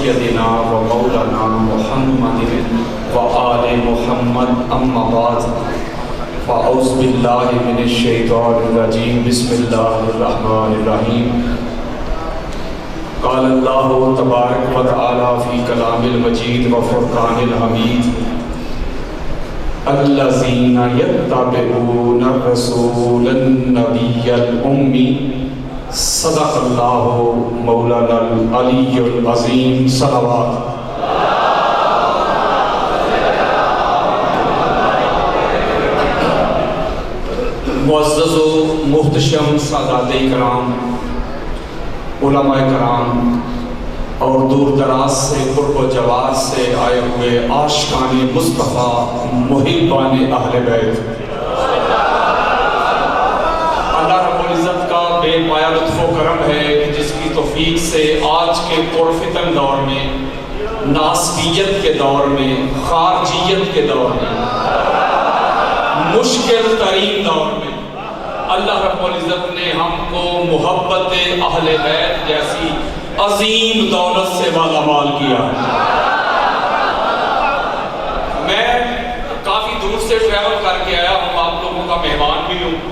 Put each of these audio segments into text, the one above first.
سیدنا و مولانا محمد و آل محمد اما بعد فاعوذ باللہ من الشیطان الرجیم بسم اللہ الرحمن الرحیم قال اللہ تبارک و تعالی فی کلام المجید و فرقان الحمید الذین یتبعون الرسول النبی الأمی صدق اللہ مولانا العلی العظیم صلوات. معزز و محتشم سادات کرام، علماء کرام اور دور دراز سے قرب و جوار سے آئے ہوئے عاشقان مصطفیٰ محبان اہل بیت، اللہ رب العزت کا بے پایا لطف و کرم ہے کہ جس کی توفیق سے آج کے پرفتن دور میں، ناسبیت کے دور میں، خارجیت کے دور میں، مشکل ترین دور میں اللہ رب العزت نے ہم کو محبت اہل بیت جیسی عظیم دولت سے مالامال کیا. میں کافی دور سے ٹریول کر کے آیا ہوں، آپ لوگوں کا مہمان بھی ہوں.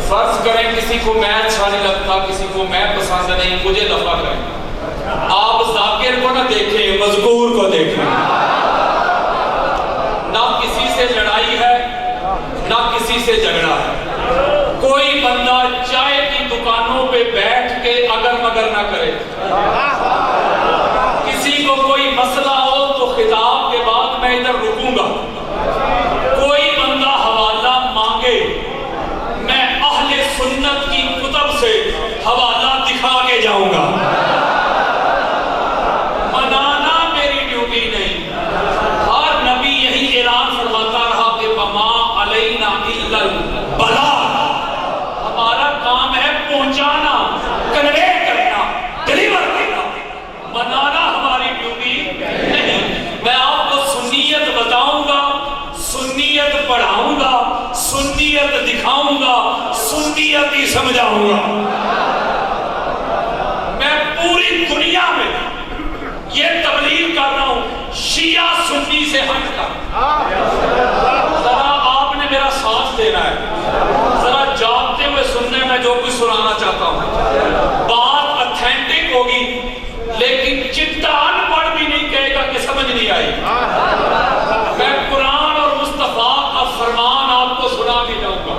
فرض کریں کسی کو میں اچھا نہیں لگتا، کسی کو میں پسند نہیں، مجھے دفع کریں. آپ ذاکر کو نہ دیکھیں، مذکور کو دیکھیں. نہ کسی سے لڑائی ہے نہ کسی سے جھگڑا ہے. کوئی بندہ چائے کی دکانوں پہ بیٹھ کے اگر مگر نہ کرے. کسی کو کوئی مسئلہ ہو تو خطاب کے بعد میں ادھر رکوں گا. کوئی بندہ حوالہ مانگے، میں اہل سنت کی کتب سے حوالہ دکھا کے جاؤں گا. منانا میری ڈیوٹی نہیں. ہر نبی یہی اعلان فرماتا رہا کہ وما علینا الا البلاغ. ہمارا کام ہے پہنچانا، کنوے کرنا، ڈیلیور کرنا. منانا ہماری ڈیوٹی نہیں. میں آپ کو سنیت بتاؤں گا، سنیت پڑھاؤں گا، سنیت دکھاؤں گا، سنیت ہی سمجھاؤں گا. میں پوری دنیا میں یہ تبلیغ کر رہا ہوں شیعہ سنی سے ہٹ کر. ذرا آپ نے میرا ساتھ دینا ہے، ذرا جاگتے ہوئے سننے میں جو کچھ سنانا چاہتا ہوں. بات اتھینٹک ہوگی لیکن چٹا ان پڑھ بھی نہیں کہے گا کہ سمجھ نہیں آئی. میں قرآن اور مصطفیٰ کا فرمان آپ کو سنا بھی جاؤں گا.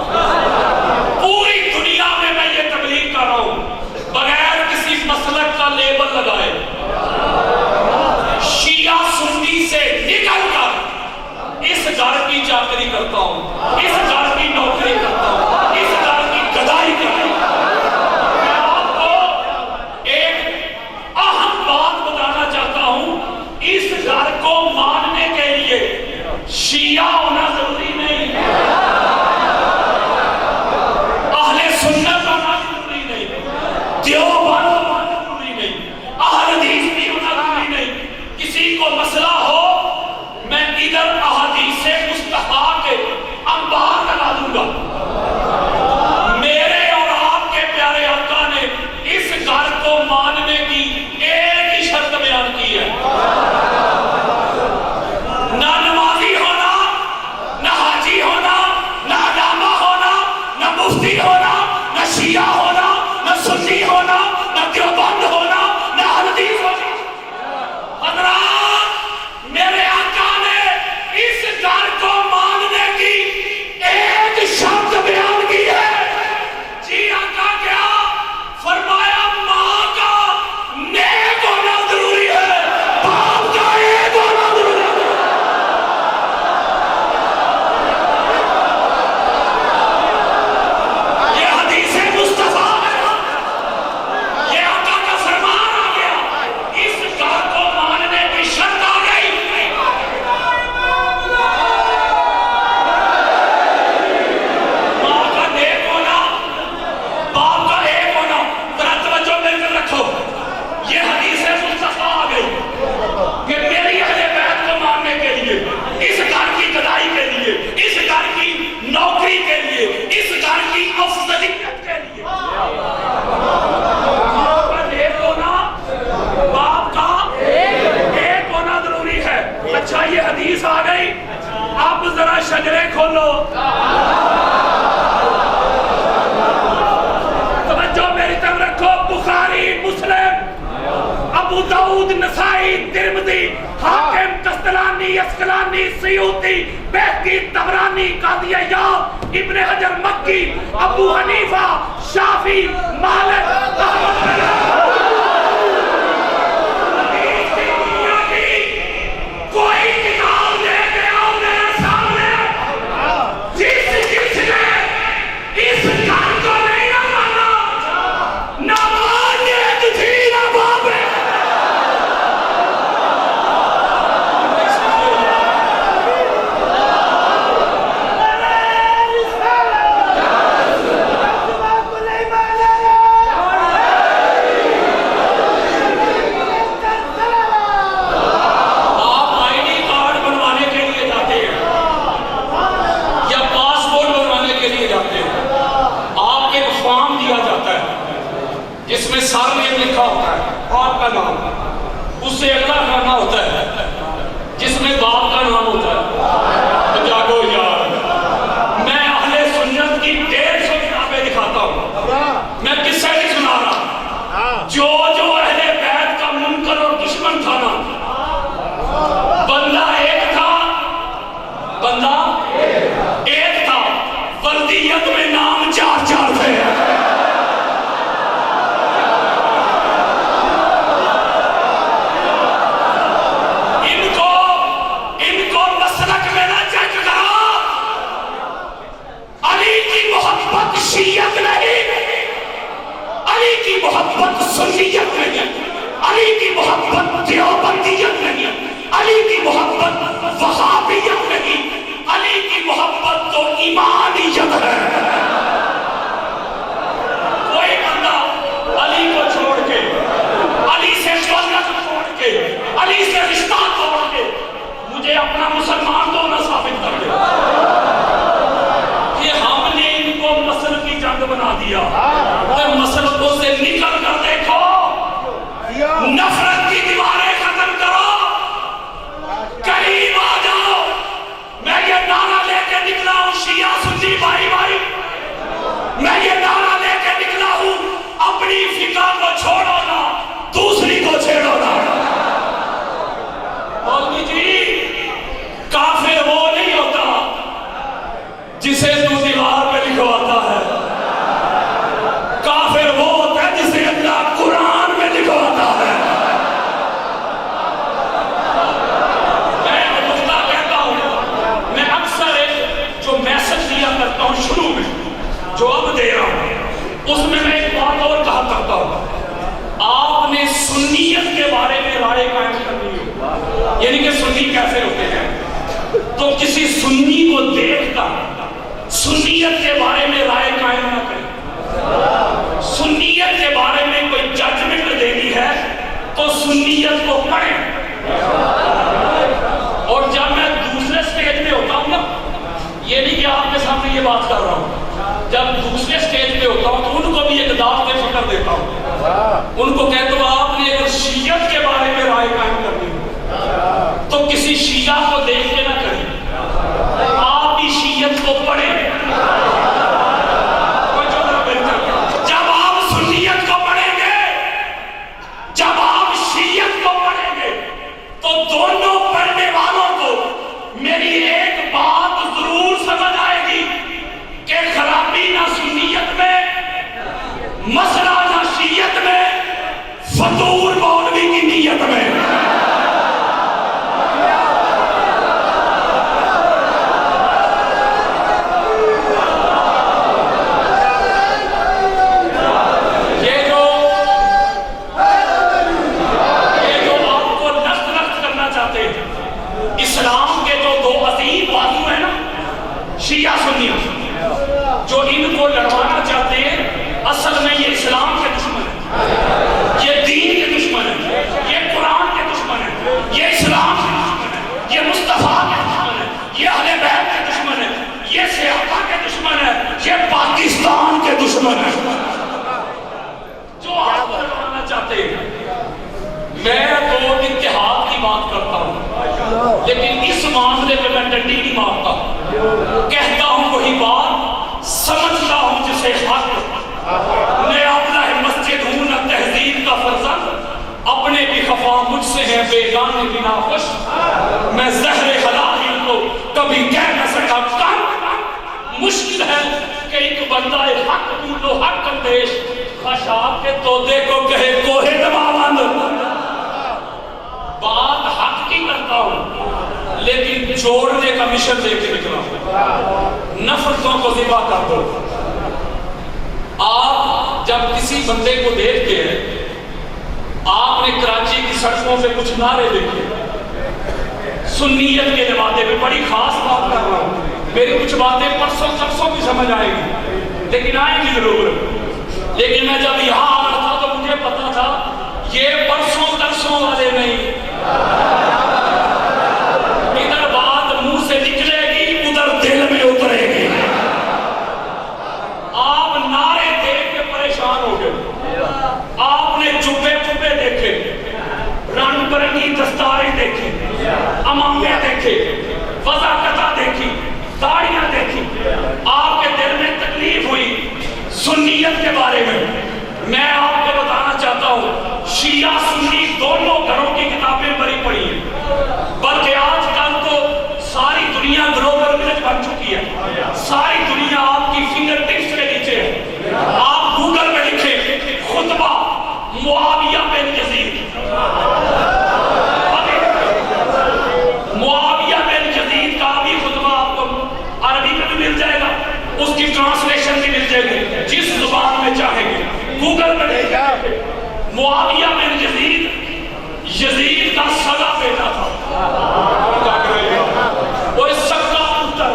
پوری دنیا میں میں یہ تبلیغ کر رہا ہوں بغیر کسی مسلک کا لیبل لگائے. شیعہ سنی سے نکل کر اس گھر کی چاکری کرتا ہوں، اس گھر کی نوکری کرتا ہوں، اس گھر کی گدائی کرتا ہوں. میں آپ کو ایک اہم بات بتانا چاہتا ہوں. اس گھر کو ماننے کے داؤد، نسائی، ترمذی، حاکم، قسطلانی، اسقلانی، سیوطی، بہقی، طبرانی، قاضی عیاض، ابن حجر مکی، ابو حنیفہ، شافعی، مالک، احمد بن حدیث کی دنیا کی کوئی کتاب لے کے آؤ میرے سامنے جس نے اس گھر کو نہیں نہ مانا، نہ ماننے تھی نہ بابے. جس میں سارنیم لکھا ہوتا ہے آپ کا نام، اس سے اگلا کرنا ہوتا ہے جس میں باپ کا نام ہوتا ہے. تو جاگو یار، میں اہل سنت کی 150 کتابیں دکھاتا ہوں. میں قصہ نہیں سنا رہا. جو اہل بیت کا منکر اور دشمن تھا نا، بندہ ایک تھا، ولدیت میں نام 4 تھے. شیعت نہیں، علی کی محبت سنیت نہیں، علی کی محبت دیوبندیت نہیں، علی کی محبت وہابیت نہیں، علی کی محبت تو ایمانیت ہے. کوئی بندہ علی کو چھوڑ کے، علی سے تعلق چھوڑ کے، علی سے رشتہ توڑ کے مجھے اپنا مسلمان تو نہ ثابت کر دے. مسل کی جنگ بنا دیا. مسلکوں سے نکل کر دیکھو، نفرت کی دیواریں ختم کرو، قریب آ جاؤ. میں یہ نعرہ لے کے نکلا ہوں شیعہ سنی بھائی بھائی، میں یہ نعرہ لے کے نکلا ہوں اپنی فقہ کو چھوڑو نا، دوسری کو چھیڑو نا. مولوی جی، کافر وہ نہیں ہوتا جسے تو دیوار پہ لکھواتا ہے، کافر وہ ہوتا ہے جسے اللہ قرآن میں لکھواتا ہے. میں نقطہ کہتا ہوں، میں اکثر جو میسج دیا کرتا ہوں شروع میں، جو اب دے رہا ہوں، اس میں ایک بات اور کہا کرتا ہوں. آپ نے سنیت کے بارے میں رائے قائم کرنی ہو، یعنی کہ سنی کیسے ہوتے ہیں، تو کسی سنی کو دیکھ کر سنیت کے بارے میں رائے قائم نہ کریں. سنیت کے بارے میں کوئی ججمنٹ دینی ہے تو سنیت کو پڑھیں. اور جب میں دوسرے سٹیج میں ہوتا ہوں نا، یہ نہیں کہ آپ کے سامنے یہ بات کر رہا ہوں، جب دوسرے سٹیج پہ ہوتا ہوں تو ان کو بھی ایک دعوت کی فکر دیتا ہوں. ان کو کہتا ہوں آپ نے اگر شیعت کے بارے میں رائے قائم کرنی ہو تو کسی شیعہ کو دیکھ کے نہ کریں، آپ بھی شیعت کو پڑھیں. جب آپ سنیت کو پڑھیں گے، جب آپ شیعت کو پڑھیں گے، تو دونوں پڑھنے والوں کو میری ایک بات ضرور سمجھ آئے گی کہ خرابی نہ سنیت میں، مسئلہ نہ شیعت میں، فطور مولوی کی نیت میں. اسلام کے جو 2 عظیم بازو ہیں نا، شیعہ سنی، جو ان کو لڑوانا چاہتے ہیں، اصل میں یہ اسلام کے دشمن ہیں، یہ دین کے دشمن ہیں، یہ قرآن کے دشمن ہیں، یہ اسلام کے دشمن ہیں، یہ مصطفیٰ کے دشمن ہیں، یہ اہل بیت کے دشمن ہیں، یہ صحابہ کے دشمن ہیں، یہ پاکستان کے دشمن ہیں. جو آپ کو لڑوانا چاہتے ہیں. میں تو اتحاد کی بات کرتا ہوں، لیکن اس معاملے پہ میں ڈنڈی نہیں مارتا. کہتا ہوں وہی بات، سمجھتا ہوں جسے حق. میں اپنا مسجد ہوں نہ تہذیب کا فرزند، اپنے بھی خفا مجھ سے ہیں بیگانے کی ناخوش، میں زہر حلال کو کبھی کہہ نہ سکا کم، مشکل ہے کہ ایک بندہ حق بولو حق اندیش خشاب کے تودے کو کہے کوہ دماوند، بات حق کی کرتا ہوں لیکن چھوڑنے کا مشن دے کے نکلا ہوں، نفرتوں کو ذبح کر دو۔ آپ جب کسی بندے کو دیکھتے ہیں، آپ نے کراچی کی سڑکوں پہ کچھ نعرے دیکھے، سنیت کے نوادے میں بڑی خاص بات کر رہا ہوں، میری کچھ باتیں پرسوں کی سمجھ آئے گی لیکن آئے گی ضرور، لیکن میں جب یہاں آ رہا تھا تو مجھے پتا تھا یہ پرسوں ترسوں والے نہیں، ادھر بات منہ سے نکلے گی ادھر دل میں اترے گی۔ آپ نعرے دیکھ کے پریشان ہو گئے، آپ نے چپے چپے دیکھے، رنگ برنگی دستاریں دیکھی، امامے دیکھے، وضاقتہ دیکھی، داڑیاں دیکھی، آپ کے دل میں تکلیف ہوئی سنیت کے بارے میں۔ میں آپ کو بتانا چاہتا ہوں شیعہ سنی دونوں گھروں کی کتابیں بری پڑی ہیں، بلکہ آج کل تو ساری دنیا گلوبل ولیج بن چکی ہے، ساری دنیا آپ کی فنگر ٹپس کے نیچے ہے۔ آپ گوگل میں لکھیں خطبہ معاویہ بن یزید، معاویہ بن یزید کا بھی خطبہ آپ کو عربی میں بھی مل جائے گا، اس کی ٹرانسلیشن بھی مل جائے گی، جس زبان میں چاہیں گے گوگل میں لکھیں معاویہ بن یزید، یزید کا سگا بیٹا تھا، وہ اس سگا پتر،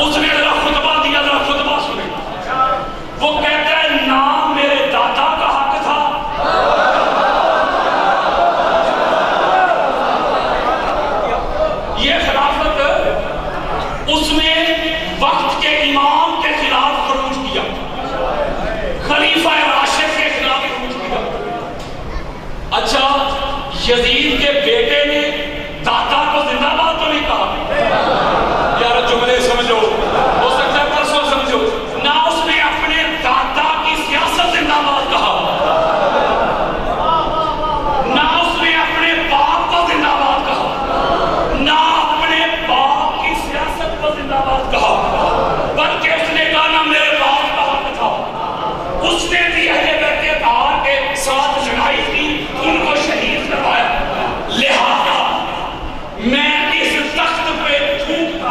اس نے ذرا خطبہ دیا، ذرا خطبہ سنیں، وہ کہتا ہے نام میرے دادا کا حق تھا، یہ خلافت اس نے وقت کے امام کے خلاف خروج کیا، خلیفہ راشد کے خلاف خروج کیا۔ اچھا یزید کے بیٹے نے دادا کو زندہ باد تو نہیں کہا، یار جملے سمجھو، ہو سکتا ہے پرسوں سمجھو، نہ اس نے اپنے دادا کی سیاست زندہ باد کہا، نہ اس نے اپنے باپ کو زندہ باد کہا، نہ اپنے باپ کی سیاست کو زندہ باد کہا، بلکہ اس نے کہا نہ میرے باپ کا حق تھا، اس نے بھی اہل بیت اطہار کے ساتھ لڑائی کی، ان کو شہید کروایا، لہذا میں اس تخت پہ تھوک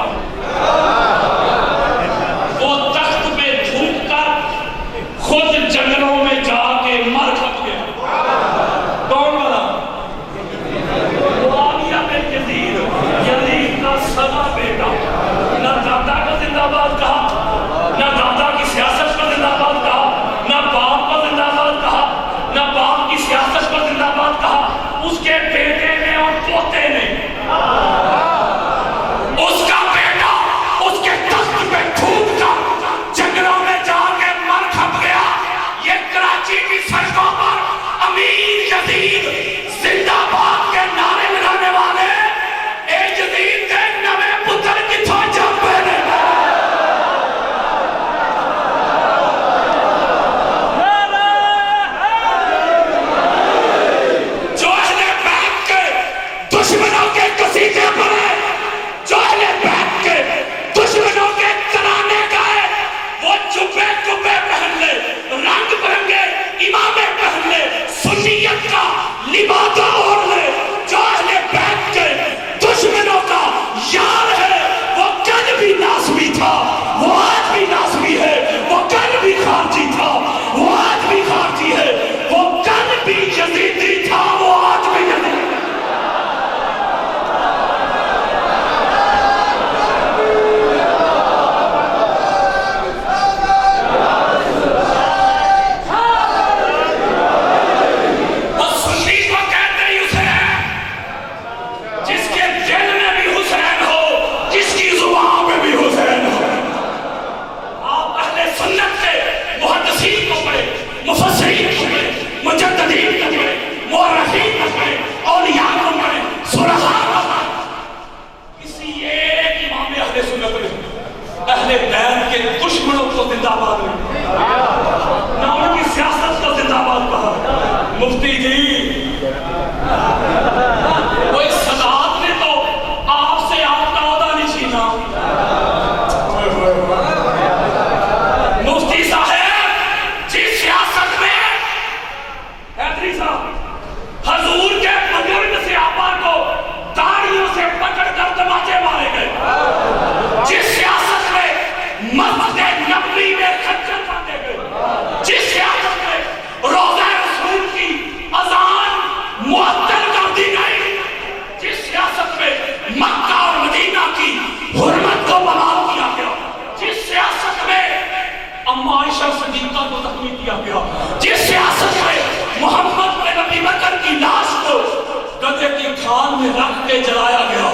رکھ کے جلایا گیا،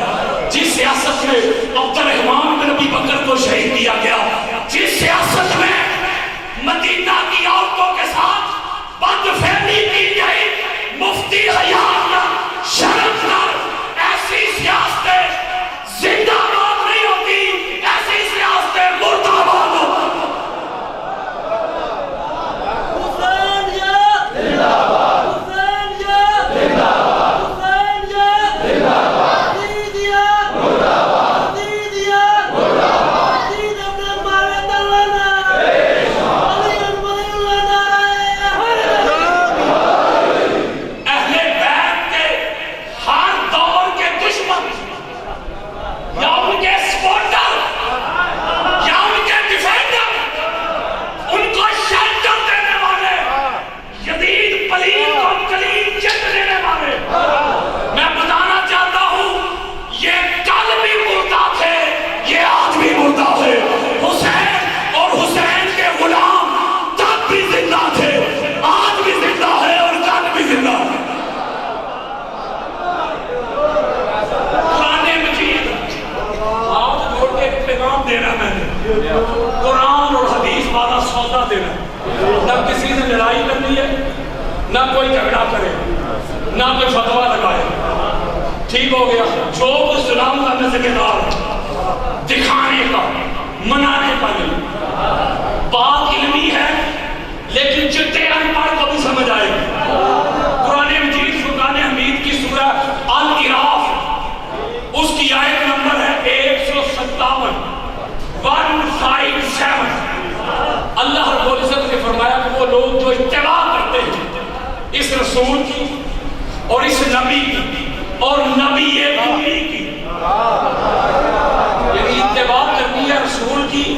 جس سیاست میں عبد الرحمن بن ابی بکر کو شہید کیا گیا، جس سیاست میں مدینہ کی عورتوں کے ساتھ بد فہمی کی گئی، مفتی حیات نہ شرم نہ، ایسی سیاستیں زندہ باد نہیں ہوتی، ایسی سیاستیں مردہ باد ہوتی۔ قرآن اور حدیث والا سودا دینا، نہ کسی سے لڑائی کرنی ہے، نہ کوئی جھگڑا کرے، نہ کوئی فتویٰ لگائے، ٹھیک ہو گیا؟ جو کچھ سلام کرنے سے بیدار ہے، دکھانے کا، منانے کا نہیں، بات علمی ہے لیکن چٹے انپڑھ کو بھی سمجھ آئے گی۔ قرآن مجید فرقان حمید کی سورہ الاعراف، اس کی آیت نمبر ہے 157، 157۔ اللہ رب العزت نے فرمایا کہ وہ لوگ جو اتباع کرتے ہیں اس رسول کی اور اس نبی کی اور نبی امی کی، یعنی اتباع کرنی ہے رسول کی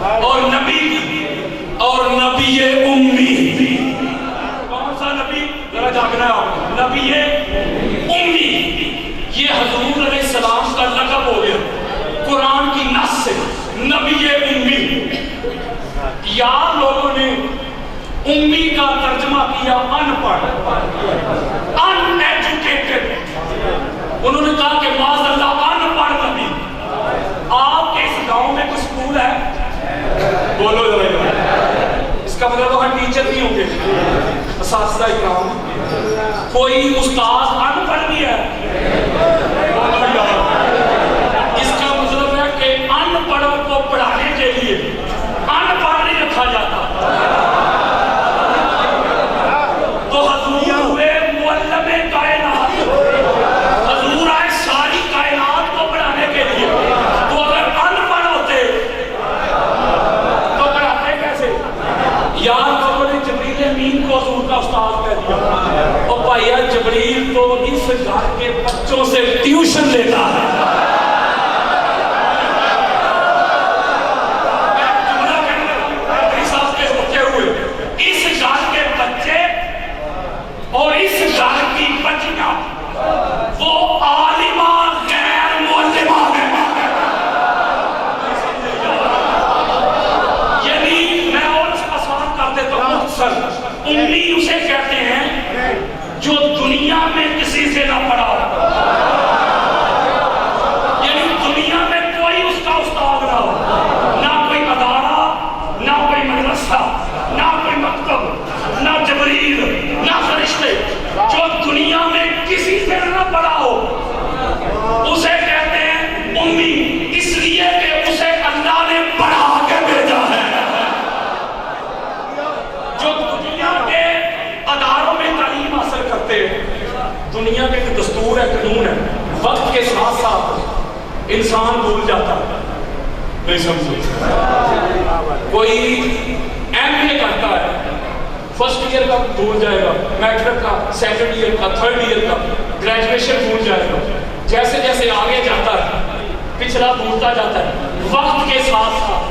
اور نبی کی اور نبی امی۔ کون سا نبی؟ ذرا جاگنا ہے، نبی امی۔ یہ حضور علیہ السلام کا لقب ہو گیا قرآن کی نص سے، نبی امی۔ یا لوگوں نے امی کا ترجمہ کیا ان پڑھ، ان ایجوکیٹڈ، انہوں نے کہا کہ معاذ اللہ ان پڑھ نبی۔ آپ کے اس گاؤں میں کوئی سکول ہے؟ بولو ذرا، اس کا مطلب وہاں ٹیچر نہیں ہوں گے، اساتذہ اکرام، کوئی استاد ان پڑھ بھی ہے؟ اس کا مطلب ہے کہ ان پڑھوں کو پڑھانے کے لیے ان پڑھ نہیں رکھا جاتا۔ تو حضور ہوئے معلم کائنات، حضور آئے ساری کائنات کو پڑھانے کے لیے، تو اگر ان پڑھ ہوتے تو پڑھاتے کیسے؟ یار لوگوں نے جبریل امین کو حضور کا استاد کہہ دیا، اور بھائیا جبریل تو اس گھر کے بچوں سے ٹیوشن لیتا ہے۔ اور اس گھر کی بچیاں وہ عالمہ غیر معلمہ ہیں، یعنی میں اور اس آسان کر دیتا ہوں مختصر، امی اسے کہتے ہیں جو دنیا میں کسی سے نہ پڑھا، یعنی دنیا میں کوئی اس کا استاد نہ ہو، نہ کوئی ادارہ، نہ کوئی مدرسہ، نہ کوئی مکتب، نہ جبریل، نہ فرشتے، جو دنیا میں کسی سے نہ پڑھا ہو اسے کہتے ہیں امی، اس لیے کہ اسے اللہ نے پڑھا کے بھیجا ہے۔ جو دنیا کے اداروں میں تعلیم حاصل کرتے ہیں، دنیا کے ایک دستور ہے، قانون ہے، وقت کے ساتھ ساتھ انسان بھول جاتا ہے، نہیں سمجھے؟ کوئی ایم اے کرتا ہے، فرسٹ ایئر کا بھول جائے گا، میٹرک کا، سیکنڈ ایئر کا، تھرڈ ایئر کا، گریجویشن بھول جائے گا، جیسے جیسے آگے جاتا ہے پچھلا بھولتا جاتا ہے۔ وقت کے ساتھ ساتھ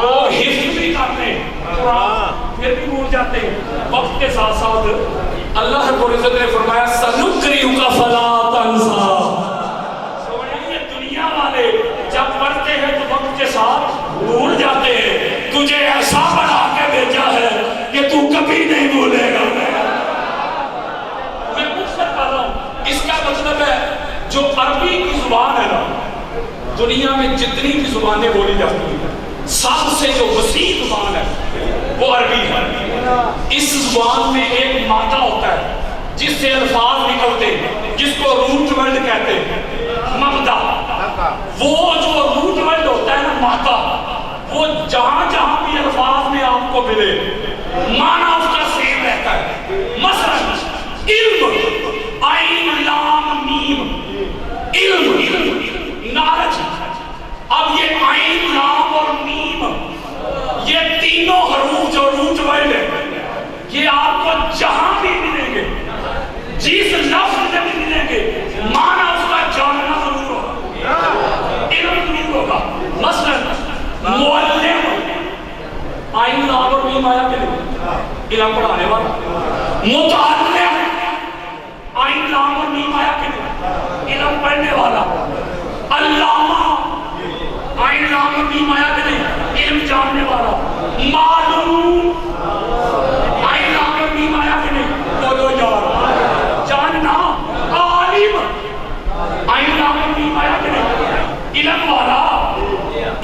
وہ حفظ بھی کرتے ہیں قرآن، پھر بھی بھول جاتے ہیں۔ وقت کے ساتھ ساتھ اللہ رب العزت نے فرمایا سَنُقْرِئُكَ فَلَا تَنْسَىٰ، یہ دنیا والے جب پڑھتے ہیں تو وقت کے ساتھ بھول جاتے ہیں، تجھے ایسا بنا کے بھیجا ہے کہ تو کبھی نہیں بھولے گا۔ میں مختصر کر رہا ہوں، اس کا مطلب ہے جو عربی کی زبان ہے نا، دنیا میں جتنی بھی زبانیں بولی جاتی ہیں سب سے جو وسیع زبان ہے وہ عربی ہے۔ اس زبان میں ایک مادہ ہوتا ہے جس سے الفاظ نکلتے ہیں، جس کو روٹ ورڈ کہتے ہیں، مبدا۔ وہ جو روٹ ورڈ ہوتا ہے نا مادہ، وہ جہاں جہاں بھی الفاظ میں آپ کو ملے معنی اس کا سیم رہتا ہے۔ مثلا علم، عین لام میم، علم نالج۔ اب یہ عین لام اور میم، یہ تینوں حروف جو روٹ ورڈ ہے، یہ آپ کو جہاں بھی ملیں گے، جس لفظ میں بھی ملیں گے، معنی اس کا جاننا ضرور ہوگا، علم ضرور ہوگا۔ مثلا معلم، عین لام اور میم آیا کہ نہیں؟ علم پڑھانے والا۔ متعلم، عین لام اور میم آیا کہ نہیں؟ علم پڑھنے والا۔ علامہ، عین لام اور میم آیا کہ نہیں؟ علم جاننے والا۔ معلوم، عین لام اور میم آیا کہ نہیں؟ بولو یار، جاننا۔ عالم، عین لام اور میم آیا کہ نہیں؟ علم والا۔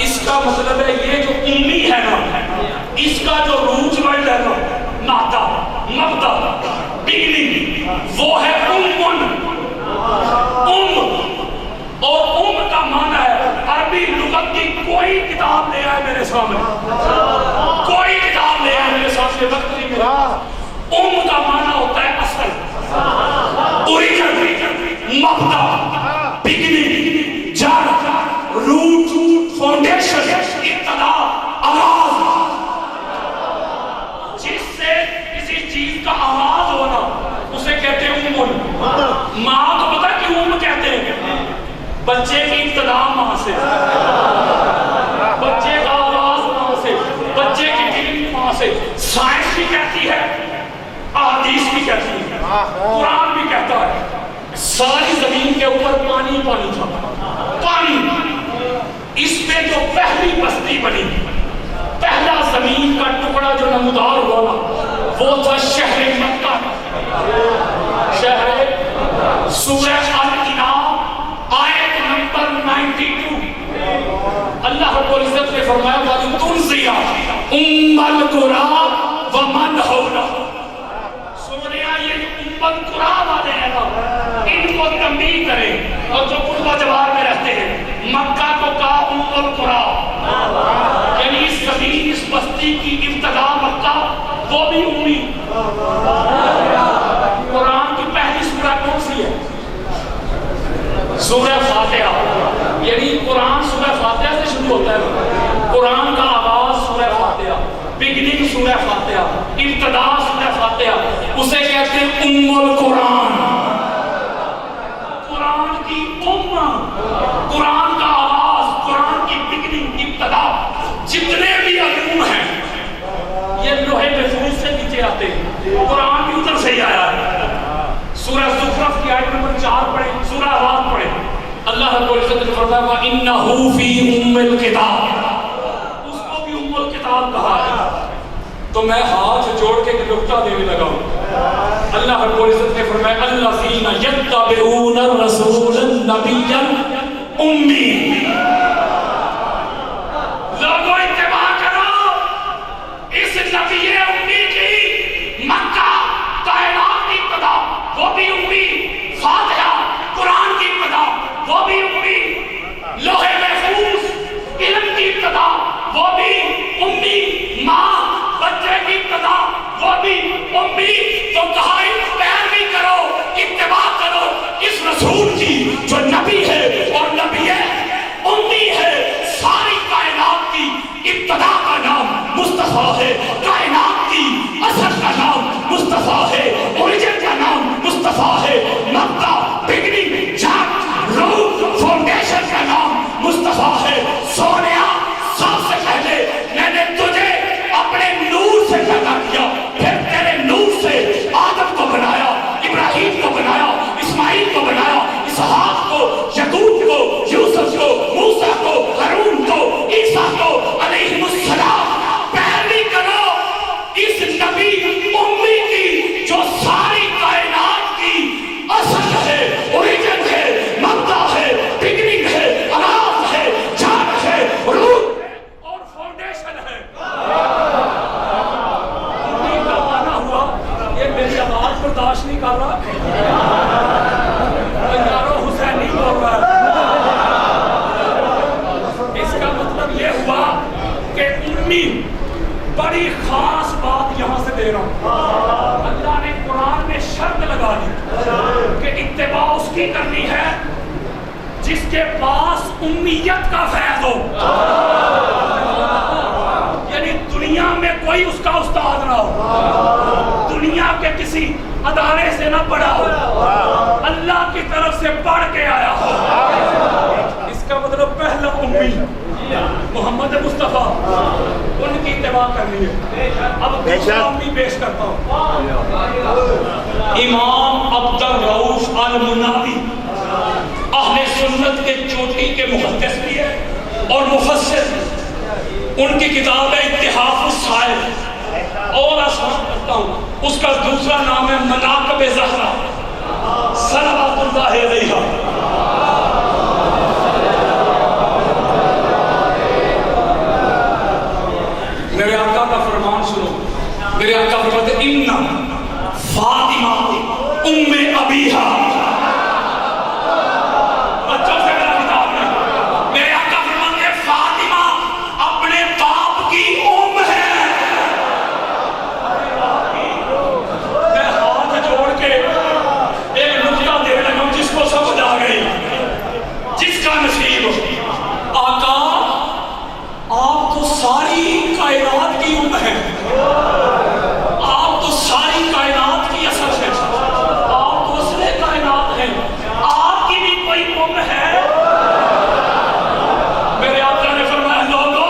اس کا مطلب ہے یہ جو امی ہے نا، اس کا جو روٹ ورڈ ہے نا، مادہ، مبدا، بگننگ، وہ ہے امن۔ اور کا معنی ہے، عربی لغت کی کوئی کتاب لے آئے میرے سامنے، کوئی کتاب لے آئے میرے سامنے، وقت نہیں میرے پاس۔ کا معنی ہوتا ہے اصل، اوریجن، مبدا، بگننگ، جڑ، روٹ، فاؤنڈیشن، ابتدا، آغاز۔ جس سے کسی چیز کا آغاز ہونا اسے کہتے ہیں امن۔ ماں کو پتہ کیوں کہتے ہیں؟ بچے کی ابتدا ماں سے، بچے کا آغاز ماں سے، بچے کی بگننگ ماں سے۔ سائنس بھی کہتی ہے، احادیث بھی کہتی ہے، قرآن بھی کہتا ہے ساری زمین کے اوپر پانی پانی تھا، پانی۔ اس میں جو پہلی بستی بنی، پہلا زمین کا ٹکڑا جو نمودار ہوا نا، وہ تھا شہر مکہ۔ شہر سورہ الانعام آیت نمبر 92، اللہ رب العزت نے فرمایا وَلِتُنذِرَ أُمَّ الْقُرَىٰ وَمَنْ حَوْلَهَا۔ سنیا یہ جو أُمَّ الْقُرَىٰ والے ہیں نا، ان کو تنبیہ کریں، اور جو قربہ جوار میں رہتے ہیں، مکہ کو کہا أُمَّ الْقُرَىٰ، یعنی اس زمین، اس بستی کی ابتدا مکہ، وہ بھی امی۔ قرآن کی پہلی سورہ کون سی ہے؟ سورہ فاتحہ۔ یعنی قرآن سورہ فاتحہ سے شروع ہوتا ہے، قرآن کا آغاز سورہ فاتحہ، بگننگ سورہ فاتحہ، ابتدا سورہ فاتحہ، اسے کہتے ہیں ام القرآن۔ قرآن کی قرآن کا آغاز، قرآن کی بگننگ، ابتدا۔ جتنے بھی علوم ہیں یہ لوہے محفوظ سے نیچے آتے ہیں، قرآن بھی ادھر سے ہی آیا ہے۔ سورہ زخرف کی آیت نمبر 4 پڑھیں، سورہ آواز پڑھیں، اللہ رب العزت نے فرمایا وَإِنَّهُ فِي أُمِّ الْكِتَابِ، اس کو بھی ام الکتاب کہا ہے۔ تو میں ہاتھ جوڑ کے نکتہ دینے لگا ہوں۔ اللہ رب العزت نے فرمایا الَّذِينَ يَتَّبِعُونَ الرَّسُولَ النَّبِيَّ الْأُمِّيَّ، لوگوں اتباع کرو اس نبی امی کی۔ مکہ کائنات کی ابتدا وہ بھی امی، فاتحہ قرآن کی ابتدا وہ بھی امی، لوح محفوظ علم کی ابتدا وہ بھی امی، ماں بچے کی ابتدا وہ بھی امی۔ تو کہا پیروی کرو، اتباع کرو اس رسول کی جو نبی ہے اور نبی ہے کی کرنی ہے جس کے پاس امیت کا فیض ہو، یعنی دنیا میں کوئی اس کا استاد نہ ہو، دنیا کے کسی ادارے سے نہ پڑھا ہو، اللہ کی طرف سے پڑھ کے آیا ہو۔ اس کا مطلب پہلا امی محمد مصطفیٰ، ان کی اتباع کرنی ہے۔ اب دوسرا امی پیش کرتا ہوں، امام عبد الرؤوف المناوی، اہل سنت کے چوٹی کے محدث بھی ہے اور مفسر۔ ان کی کتاب ہے اتحاف السائل، اور آسان کرتا ہوں اس کا دوسرا نام ہے مناقب زہرا صلوات اللہ علیہا۔ میرے آقا کا فرمان سنو، میرے آقا فرماتے ان فاطمہ ام ابیہا، بچوں سے میرا کتاب ہے، میرے آقا فرماتے ہیں فاطمہ اپنے باپ کی ام ہے۔ میں ہاتھ جوڑ کے ایک نکتہ دے لگا ہوں جس کو سمجھ آ گئی، جس کا نصیب آقا آپ تو ساری کائنات کی ام ہے، آپ تو ساری کائنات کی اصل ہے، آپ تو اصل کائنات ہیں، آپ کی بھی کوئی ام ہے؟ میرے آقا نے فرمایا لوگو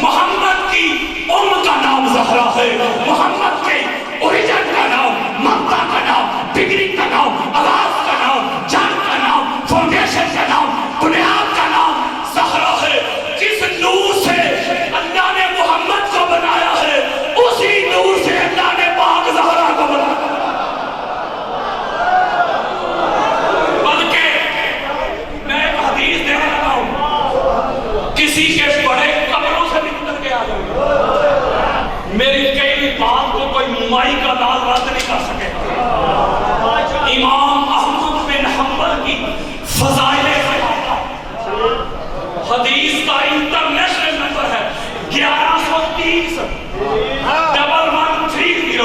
محمد کی ام کا نام زہرا ہے، محمد کے اوریجن کا نام، مکہ کا نام، ڈگری کا نام، آغاز کا نام، جان کا نام، فاؤنڈیشن کا نام، بنیاد کا نام زہرا ہے۔ جس نور سے اللہ نے محمد کو بنایا ہے اسی نور سے اللہ نے پاک زہرا کو بنایا، بلکہ میں ایک حدیث دینے لگا ہوں، کسی کے بڑے قبروں سے نکل کے آ جائے، میری کئی بات کو کوئی مائی کا دال رد نہیں کر سکے۔ امام احمد بن حنبل کی فضائل حدیث کا انٹرنیشنل نمبر ہے 1130 1130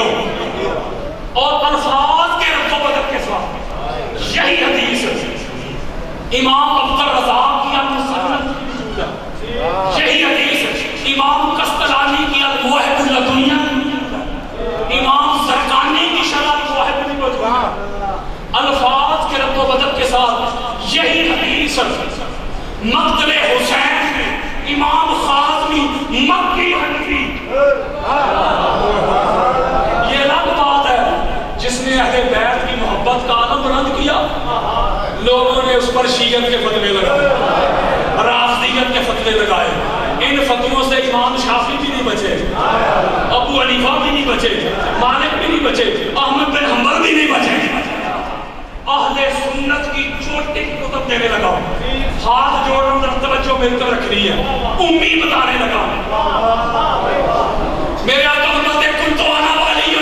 اور الفاظ کے رد و بدل کے ساتھ یہی حدیث امام عبد الرزاق کی المصنف، یہی حدیث امام قسطلانی کی الموہب اللدنیہ، امام زرقانی کی شرح الموہب اللدنیہ، الفاظ کے رد و بدل کے ساتھ یہی حدیث مقتل حسین امام خازمی مکی حنفی۔ یہ الگ بات ہے جس نے اہل بیت کی محبت کا عالم بلند کیا، لوگوں نے اس پر شیعت کے فتوے لگائے، رافضیت کے فتوے لگائے، ان فتووں سے امام شافعی بھی نہیں بچے، ابو حنیفہ بھی نہیں بچے، مالک بھی نہیں بچے، احمد بن حنبل بھی نہیں بچے۔ اہل سنت کی چوٹی کتب دینے لگا، ہاتھ جوڑوں در توجہ مل کر رکھنی ہے، امی بتانے لگا۔ میرے آقا فرماتے ہیں کنت انا وعلی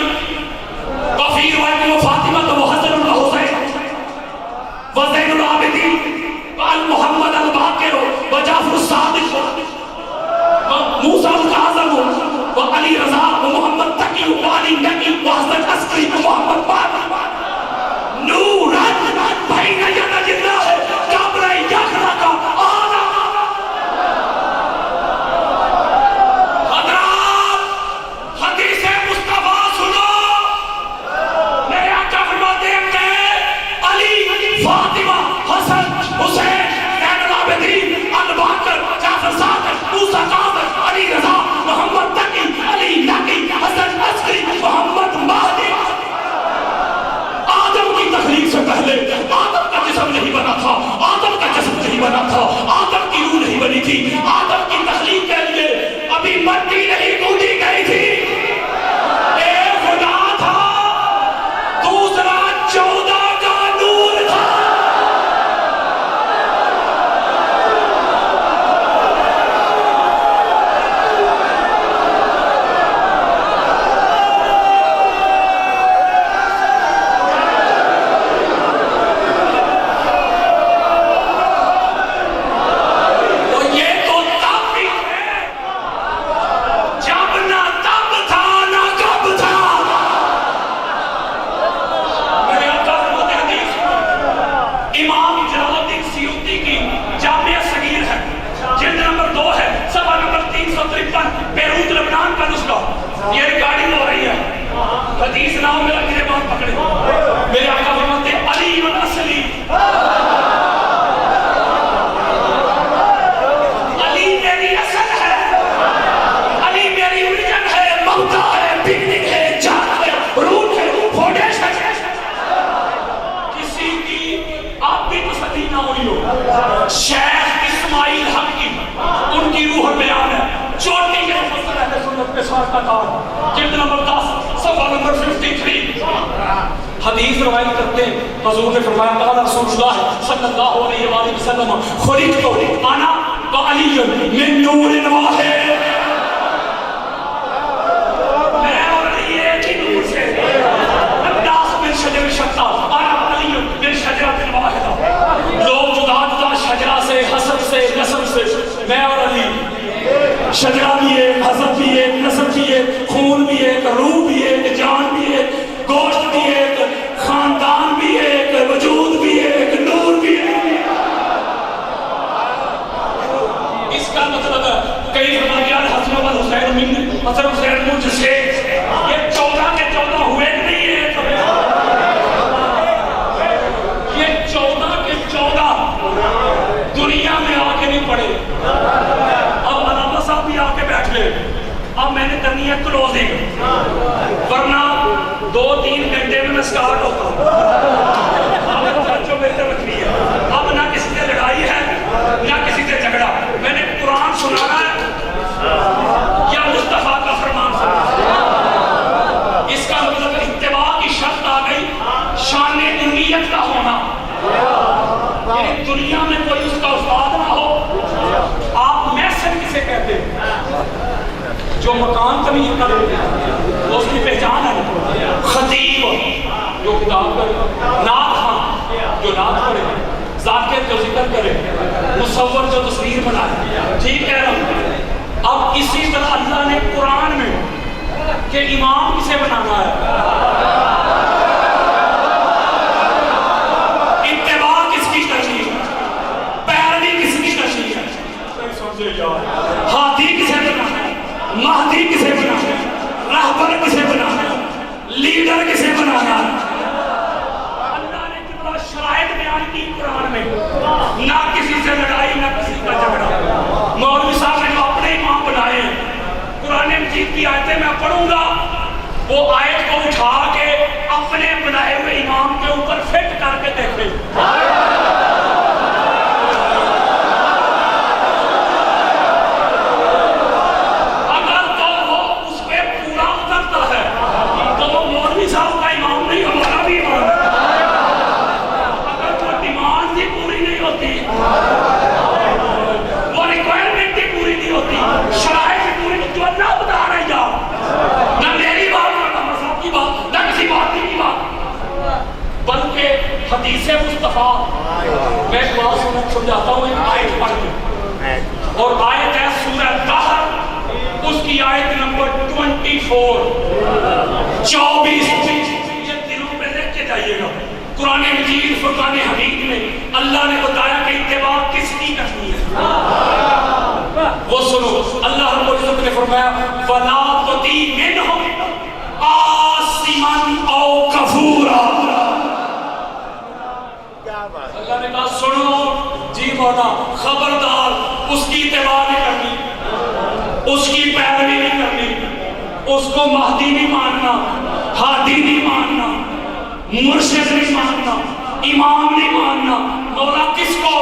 وفی روایت و فاطمہ و حسن و حسین و زین العابدین و محمد الباقر و جعفر الصادق و موسیٰ الکاظم و علی رضا و محمد تقی و علی نقی و حسن عسکری و محمد باقر نورت بین یدی اللہ قبل یخلق آدم۔ حضرات حدیث مصطفیٰ سنو، میرے آقا فرماتے ہیں کہ علی، فاطمہ، حسن، حسین، زین العابدین، الباقر، جعفر صادق، موسیٰ کاظم، علی رضا، محمد تقی، علی نقی، حسن عسکری، محمد مہدی، اب بھی تصدیق نہ ہوئی ہو. شیخ اسماعیل حق کی ان کی روح بیان ہے, چوٹی کے مفسر اہل سنت کے ساتھ کا کار, جلد نمبر 10 صفحہ نمبر 53 حدیث روایت کرتے ہیں. حضور نے فرمایا قال رسول اللہ صلی اللہ علیہ وآلہ وسلم خلقت انا وعلی من نور واحد, میں اور علی ایک ہی نور سے, الناس من شجر شتى انا علی من شجرۃ واحدہ. لوگ جدا جدا شجرہ سے, حسب سے, نسب سے, میں اور علی شجرہ بھی ایک, حسب بھی ایک, نسب بھی ایک, خون بھی ایک, روح بھی ایک, جان بھی ایک, گوشت بھی ایک, خاندان بھی ایک, وجود بھی ایک, نور بھی ایک. اس کا مطلب ہے کئی فرمایا حسن و حسین من حسن حسین مجھ سے, یہ 14 کے 14 ہوئے نہیں ہے, یہ 14 کے 14 دنیا میں آ کے نہیں پڑے. اب علامہ صاحب بھی آ کے بیٹھ لے, اب میں نے کرنی ہے کلوزنگ, ورنہ 2-3 گھنٹے میں سٹارٹ ہوتا ہوں. جو میرے طرف رکھنی ہے, اب نہ کسی سے لڑائی ہے نہ کسی سے جھگڑا, میں نے قرآن سنانا ہے یا مصطفیٰ کا فرمان سنانا. اس کا مطلب اتباع کی شرط آ گئی, شان امیت کا ہونا, یعنی دنیا میں کوئی اس کا استاد نہ ہو. آپ میسن کسے کہتے ہیں؟ جو مکان تعمیر کرے, اس کی پہچان ہے. خطیب جو کتاب کرے, نعت خواں جو نعت پڑھے, ذاکر جو ذکر کرے, مصور جو تصویر بنائے. ٹھیک ہے نا. اب اسی طرح اللہ نے قرآن میں کہ امام کسے بنانا ہے, اتباع کس کی کرنی ہے, پیروی کس کی کرنی ہے, ہاتھی کسے بنانا ہے, مہدی کسے بنانا ہے, رہبر کسے بنانا ہے, لیڈر کسے بنانا ہے. اللہ نے کتنا شرائط بیان کی قرآن میں, نہ کسی سے لڑائی نہ کسی کا جھگڑا. مولوی صاحب نے جو اپنے امام بنائے ہیں, قرآن مجید کی آیتیں میں پڑھوں گا, وہ آیت کو اٹھا کے اپنے بنائے ہوئے امام کے اوپر فٹ کر کے دیکھیں. حدیث مصطفیٰ میں ایک بات سمجھاتا ہوں, ایک آیت پڑھ کے, اور آیت ہے سورہ دہر, اس کی آیت نمبر 24. یہ دلوں پہ لکھ کے جائیے گا. قرآن مجید فرقان حمید میں اللہ نے بتایا کہ اتباع کس کی کرنی ہے. وہ سنو, اللہ رب العزت نے فرمایا وَلَا تُطِعْ مِنْهُمْ عَاصِمًا أَوْ كَفُورًا. اللہ نے کہا سنو جی مولا, خبردار اس کی اتباع نہیں کرنی, اس کی پیروی نہیں کرنی, اس کو مہدی نہیں ماننا, ہادی نہیں ماننا, مرشد نہیں ماننا, امام نہیں ماننا. مولا کس کو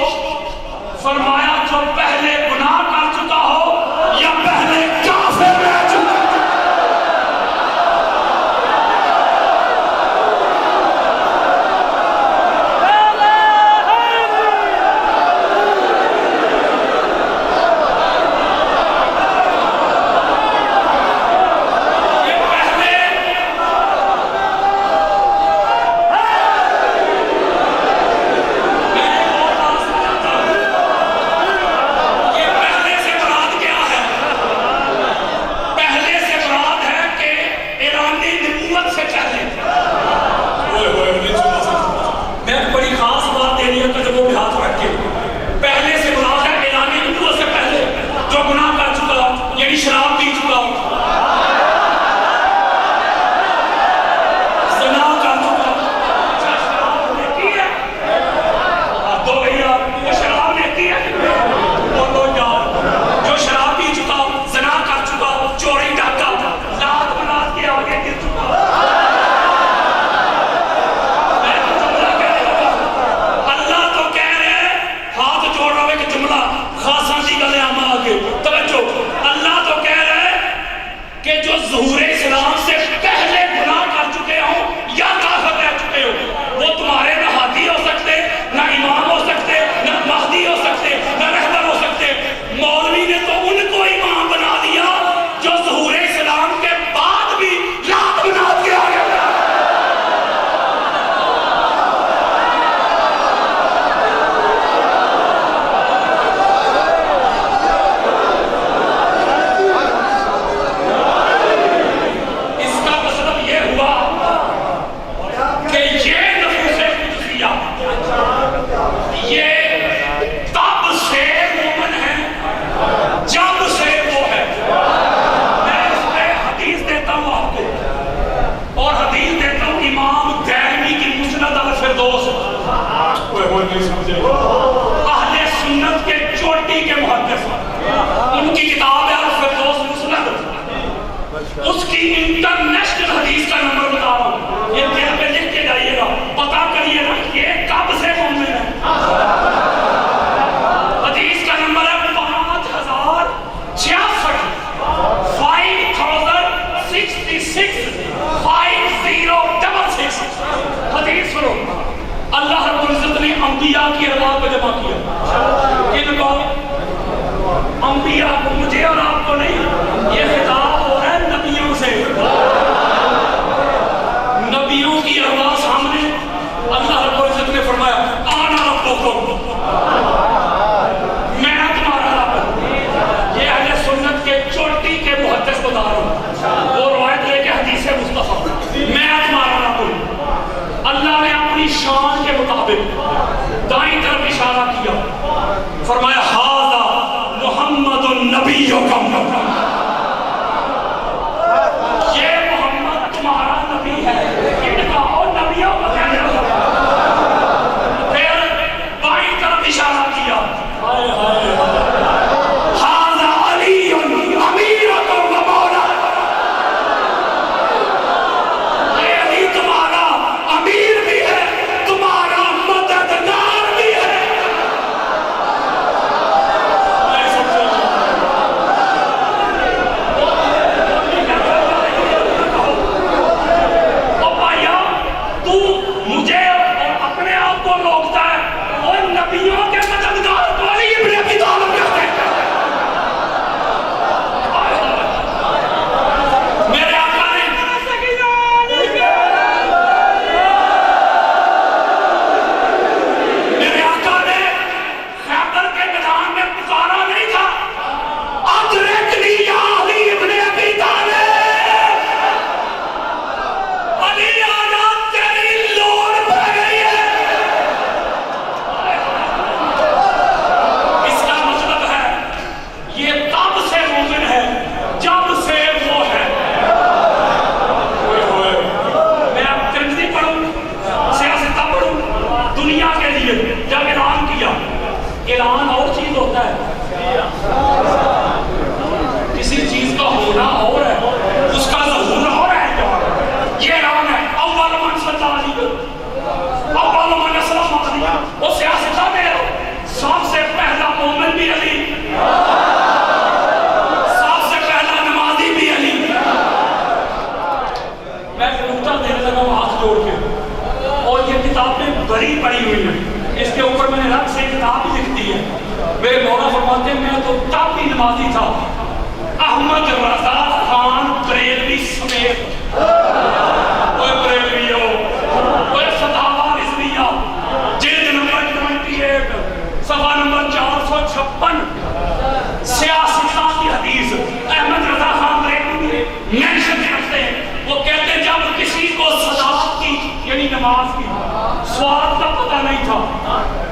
فرمایا؟ جو پہلے گناہ کر چکا ہو یا پہلے کافر رہ چکا ہو. یہ نہیں سمجھے. اہل سنت کے چوٹی کے محدث, ان کی کتاب ہے الفردوس مسند, اس کی انٹرنیشنل حدیث کا نمبر بتا رہا ہوں, یہ دل پہ لکھ کے جائیے گا, پتا کریے نا یہ کب سے مومن ہے. حدیث کا نمبر ہے 5066 5066 حدیث سنو. اللہ رب العزت نے انبیاء کی ارواح کو جمع کیا. کن کو؟ انبیاء کو, مجھے اور آپ کو نہیں. یہ خطاب ہو رہا ہے نبیوں سے. نبیوں کی ارواح سامنے اللہ رب العزت نے فرمایا آنا ربکم, میں تمہارا رب. یہ اہل سنت کے چوٹی کے محدث بتا رہا ہوں, وہ روایت لے کے حدیث مصطفیٰ, میں تمہارا رب ہوں. اللہ نے اپنی شان کے مطابق دائیں طرف اشارہ کیا, فرمایا ھذا محمد نبیکم, یہ محمد تمہارا نبی ہے. ان کا اور نبیوں کا کہنے لگا. پھر بائیں طرف اشارہ کیا, ھذا علی امیرکم و مولاکم, یہ علی تمہارا امیر بھی ہے, تمہارا مددگار بھی ہے. اعلان اور چیز ہوتا ہے, کسی چیز کا ہونا اور ہے, اس کا ظہور اور ہے. یہ اعلان ہے اول من صلی علیہ, اول من اسلم علیہ. وہ سیاستہ میں سب سے پہلا مومن بھی علی, سب سے پہلا نمازی بھی علی. میں نقطہ دینے لگا ہوں ہاتھ جوڑ کے, اور یہ کتابیں بڑی پڑی ہوئی ہیں. اس کے اوپر میں نے رنگ سے کتاب بھی لکھ دی ہے. میرے مولا فرماتے ہیں میں تو تب بھی نمازی تھا, احمد رضا خان بریلوی سمیت. کوئی بریلوی ہو, کوئی فتاوی رضویہ, جلد نمبر 28, صفحہ نمبر 456, سیاستہ کی حدیث احمد رضا خان بریلوی مینشن کرتے ہیں. وہ کہتے ہیں جب کسی کو صلاۃ کی یعنی نماز کی سواد کا پتہ نہیں تھا,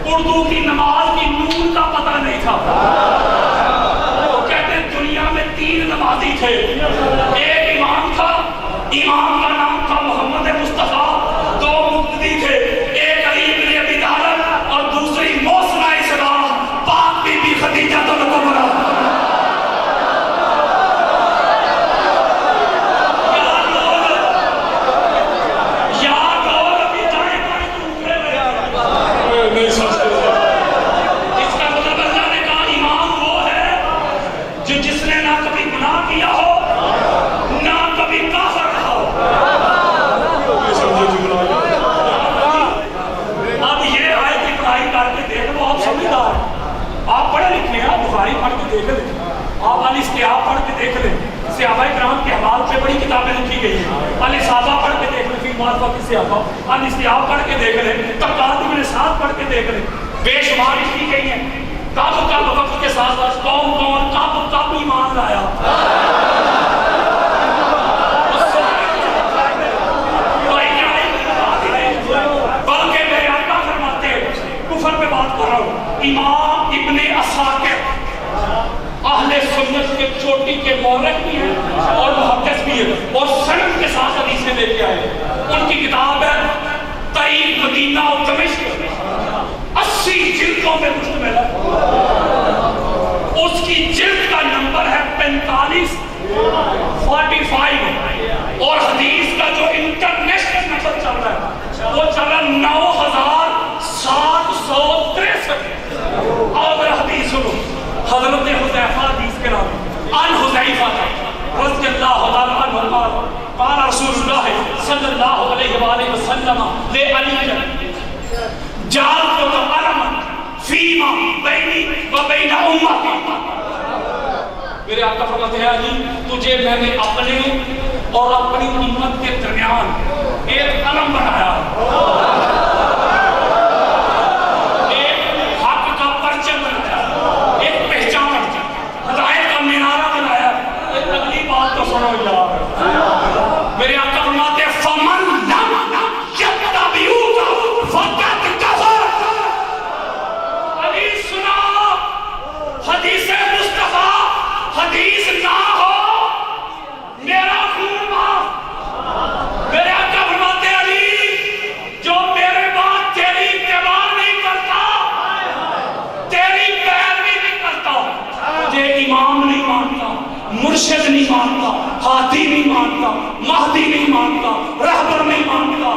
اردو کی نماز کی نون کا پتہ نہیں تھا, وہ کہتے ہیں دنیا میں 3 نمازی تھے. ایک امام تھا, امام کا نام تھا محمد مصطفیٰ. 2 مقتدی تھے, ایک علی بن ابی طالب اور دوسری موسیٰ اسلام پاک بی بی خدیجہ الکبریٰ. آپ پڑھے لکھے ہیں, آپ بخاری پڑھ کے دیکھ لیں, آپ الاستیاب پڑھ کے دیکھ لیں. صحابہ کرام کے حوال پہ بڑی کتابیں لکھی گئی ہیں. الاصابہ پڑھ کے دیکھ لیں, فی معرفۃ الصحابہ. الاستیاب پڑھ کے دیکھ لیں, طبقات ابن سعد پڑھ کے دیکھ لیں. بے شمار لکھی گئی ہیں. کب وقت کے ساتھ ساتھ کون کب ایمان لایا. بلکہ میرے آقا فرماتے ہیں, کفر پہ بات کر رہا ہوں, امام ابن اساکر اہل سنت کے چوٹی کے مورخ بھی ہیں اور محدث بھی ہیں, اور سند کے ساتھ حدیثیں لے کے آئے. ان کی کتاب ہے تاریخ مدینہ و دمشق, حدیثوں پہ مشتمل ہے. اس کی جلد کا نمبر ہے 45 اور حدیث کا جو انٹرنیشنل نمبر چل رہا ہے وہ چل رہا ہے 9763. اور حدیث سنو, حضرت حذیفہ حدیث کے نام عن حذیفہ رضی اللہ تعالی عنہ قال رسول اللہ صلی اللہ علیہ وآلہ وسلم لعلی جعلتک علما فیما بینی و بین امتی. میرے آقا فرماتے ہیں علی تجھے میں نے اپنے اور اپنی امت کے درمیان ایک علم بنایا, ایک حق کا پرچم بنایا, ایک پہچان, ہدایت کا مینارہ بنایا. اگلی بات تو سنو یار, میرے آقا فرماتے ہیں فمن لم یتبعوک فقد کفر. علی سنا, حدیث مصطفیٰ حدیث نہ ہو میرا خون معاف. میرے آقا فرماتے ہیں علی جو میرے بعد تیری اتباع نہیں کرتا, تیری پیروی نہیں کرتا, تجھے امام نہیں مانتا, مرشد نہیں مانتا, ہادی نہیں مانتا, مہدی نہیں مانتا, رہبر نہیں مانتا,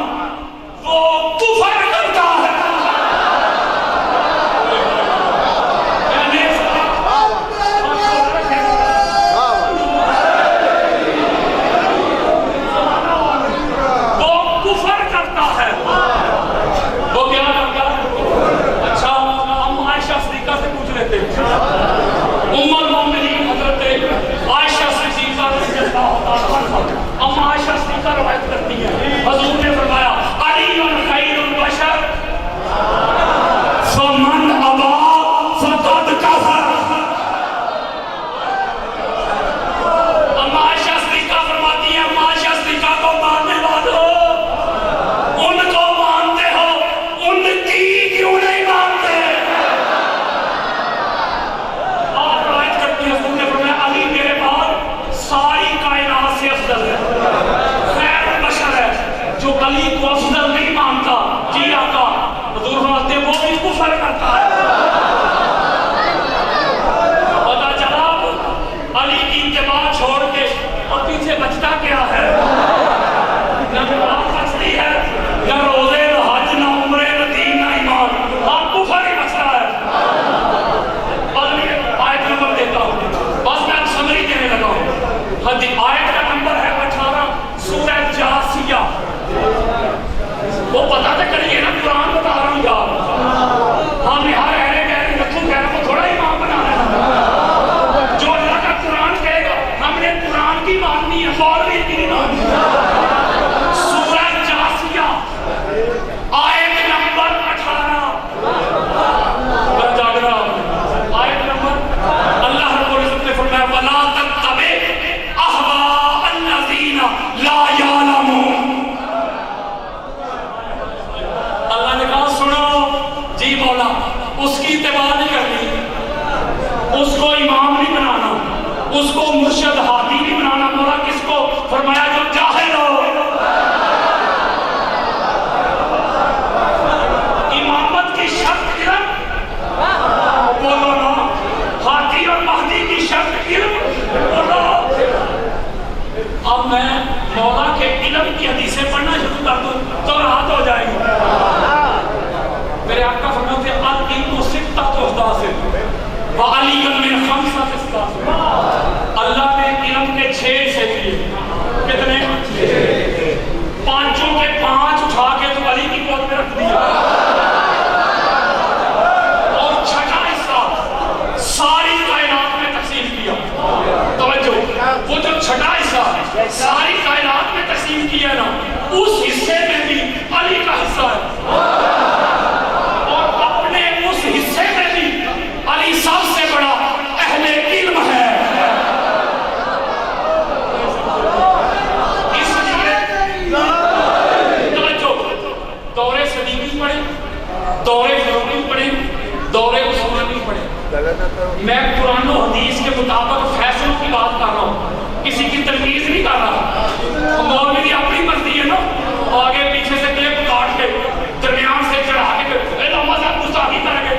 وہ کفر کرتا ہے. ام المومنین حضرت عائشہ صدیقہ رضی اللہ تعالی عنہا, ام عائشہ صدیقہ روایت کرتی ہیں حضور نے فرمایا علی خیر البشر فمن ابا فقد کفر. ام عائشہ صدیقہ فرماتی ہیں, ام عائشہ صدیقہ کو ماننے والوں ان کو مانتے ہو, ان کی کیوں نہیں مانتے؟ ساری کائنات سے افضل ہے, خیر بشر ہے. جو علی کو افضل نہیں مانتا, جی آقا حضور فرماتے ہیں وہ بھی کفر کرتا ہے. پتہ چلا علی کی اتباع چھوڑ کے اور پیچھے بچتا کیا ہے؟ نہ نماز بچتی ہے, نہ روزے, نہ حج, نہ عمرے, نہ دین, نہ ایمان, آپ کفر ہی بچتا ہے. آیت نمبر دیتا ہوں, بس میں سمری دینے لگا ہوں. آیت کا نمبر ہے 18 سورہ جاسیہ. وہ پتہ تو کریے نا, قرآن بتا رہا ہوں یار. ہم یہاں رہ رہے کہہ رہے رکھوں کہہ رہے وہ تھوڑا امام بنا رہے ہیں. جو اللہ کا قرآن کہے گا ہم نے قرآن کی ماننی ہے, مولوی کی نہیں ماننی. سورہ جاسیہ آیت نمبر 18 پر جاگ رہا. آیت نمبر اللہ رب العزت نے فرمایا وَلَا تَتَّبِعْ أَهْوَاءَ الَّذِينَ لَا يَعْلَمُونَ. اللہ نے کہا سنو جی مولا, اس کی اتباع نہیں کرنی, اس کو امام نہیں بنانا, اس کو مرشد ہادی نہیں بنانا. مولا کس کو فرمایا؟ جو جاہل ہو. امامت کی شرط علم, بولو نا. ہادی اور مہدی کی شرط علم, بولو. اب میں مولا کے علم کی حدیثیں پڑھنا شروع کر دوں تو راحت ہو جائے گی. میرے آقا فرماتے ہیں العلم ستۃ حداث وعلی من خمسۃ اسلاف. اللہ نے علم کے 6 حصے دیے. کتنے؟ 5 کے 5 اٹھا کے تو علی کی گود میں رکھ دیا, اور 6واں حصہ ساری کائنات میں تقسیم کیا. توجہ, وہ جو 6واں حصہ ساری کائنات میں تقسیم کیا نا, اس حصے میں بھی علی کا حصہ ہے. اور اپنے اس حصے میں بھی علی سب سے بڑا اہل علم ہے. اس لیے توجہ, دورے صدیقی پڑھیں, دورے فروغی پڑھیں, دورے عثمانی پڑھیں. میں قرآن و حدیث کے مطابق فیصلوں کی بات کر رہا ہوں, کسی کی تنقید نہیں کر رہا. مولوی کی اپنی مرضی ہے نا, آگے پیچھے سے کلپ کاٹ کے درمیان سے چڑھا کے مذہب گستاخی کر کے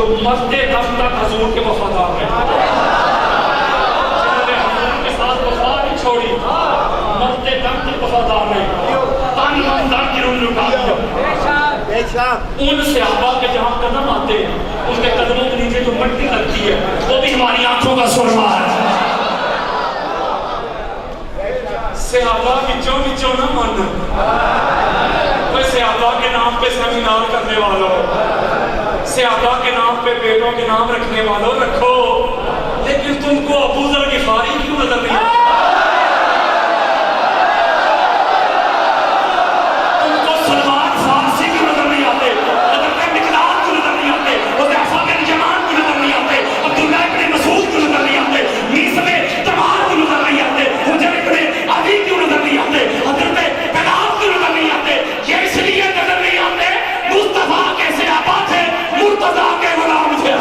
جو مرتے دم تک حضور کے وفادار رہے، جنہوں نے حضور کے ساتھ وفا نہیں چھوڑی، مرتے دم تک وفادار رہے، تن من دن جنہوں نے لٹا دیا۔ ان صحابہ کے جہاں قدم آتے ہیں، ان کے قدموں کے نیچے جو مٹی لگتی ہے وہ بھی ہماری آنکھوں کا سرما ہے۔ صحابہ بچوں نہ ماننا، کوئی صحابہ کے نام پہ سیمینار کرنے والوں، صحابہ کے نام پہ بیٹوں کے نام رکھنے والوں رکھو، لیکن تم کو ابو ذر غفاری کیوں نظر نہیں آتا؟ تم کو سلمان فارسی کیوں نظر نہیں آتے؟ حضرت مقداد کیوں نظر نہیں آتے؟ حذیفہ بن یمان کیوں نظر نہیں آتے؟ عبداللہ ابن مسعود کیوں نظر نہیں آتے؟ میث بن تمار کیوں نظر نہیں آتے؟ حجر ابن علی کیوں نظر نہیں آتے؟ حضرت بلال کیوں نظر نہیں آتے؟ یہ اس لیے نظر نہیں آتے مصطفیٰ کے صحابہ تھے، مرتضیٰ کے غلام تھے۔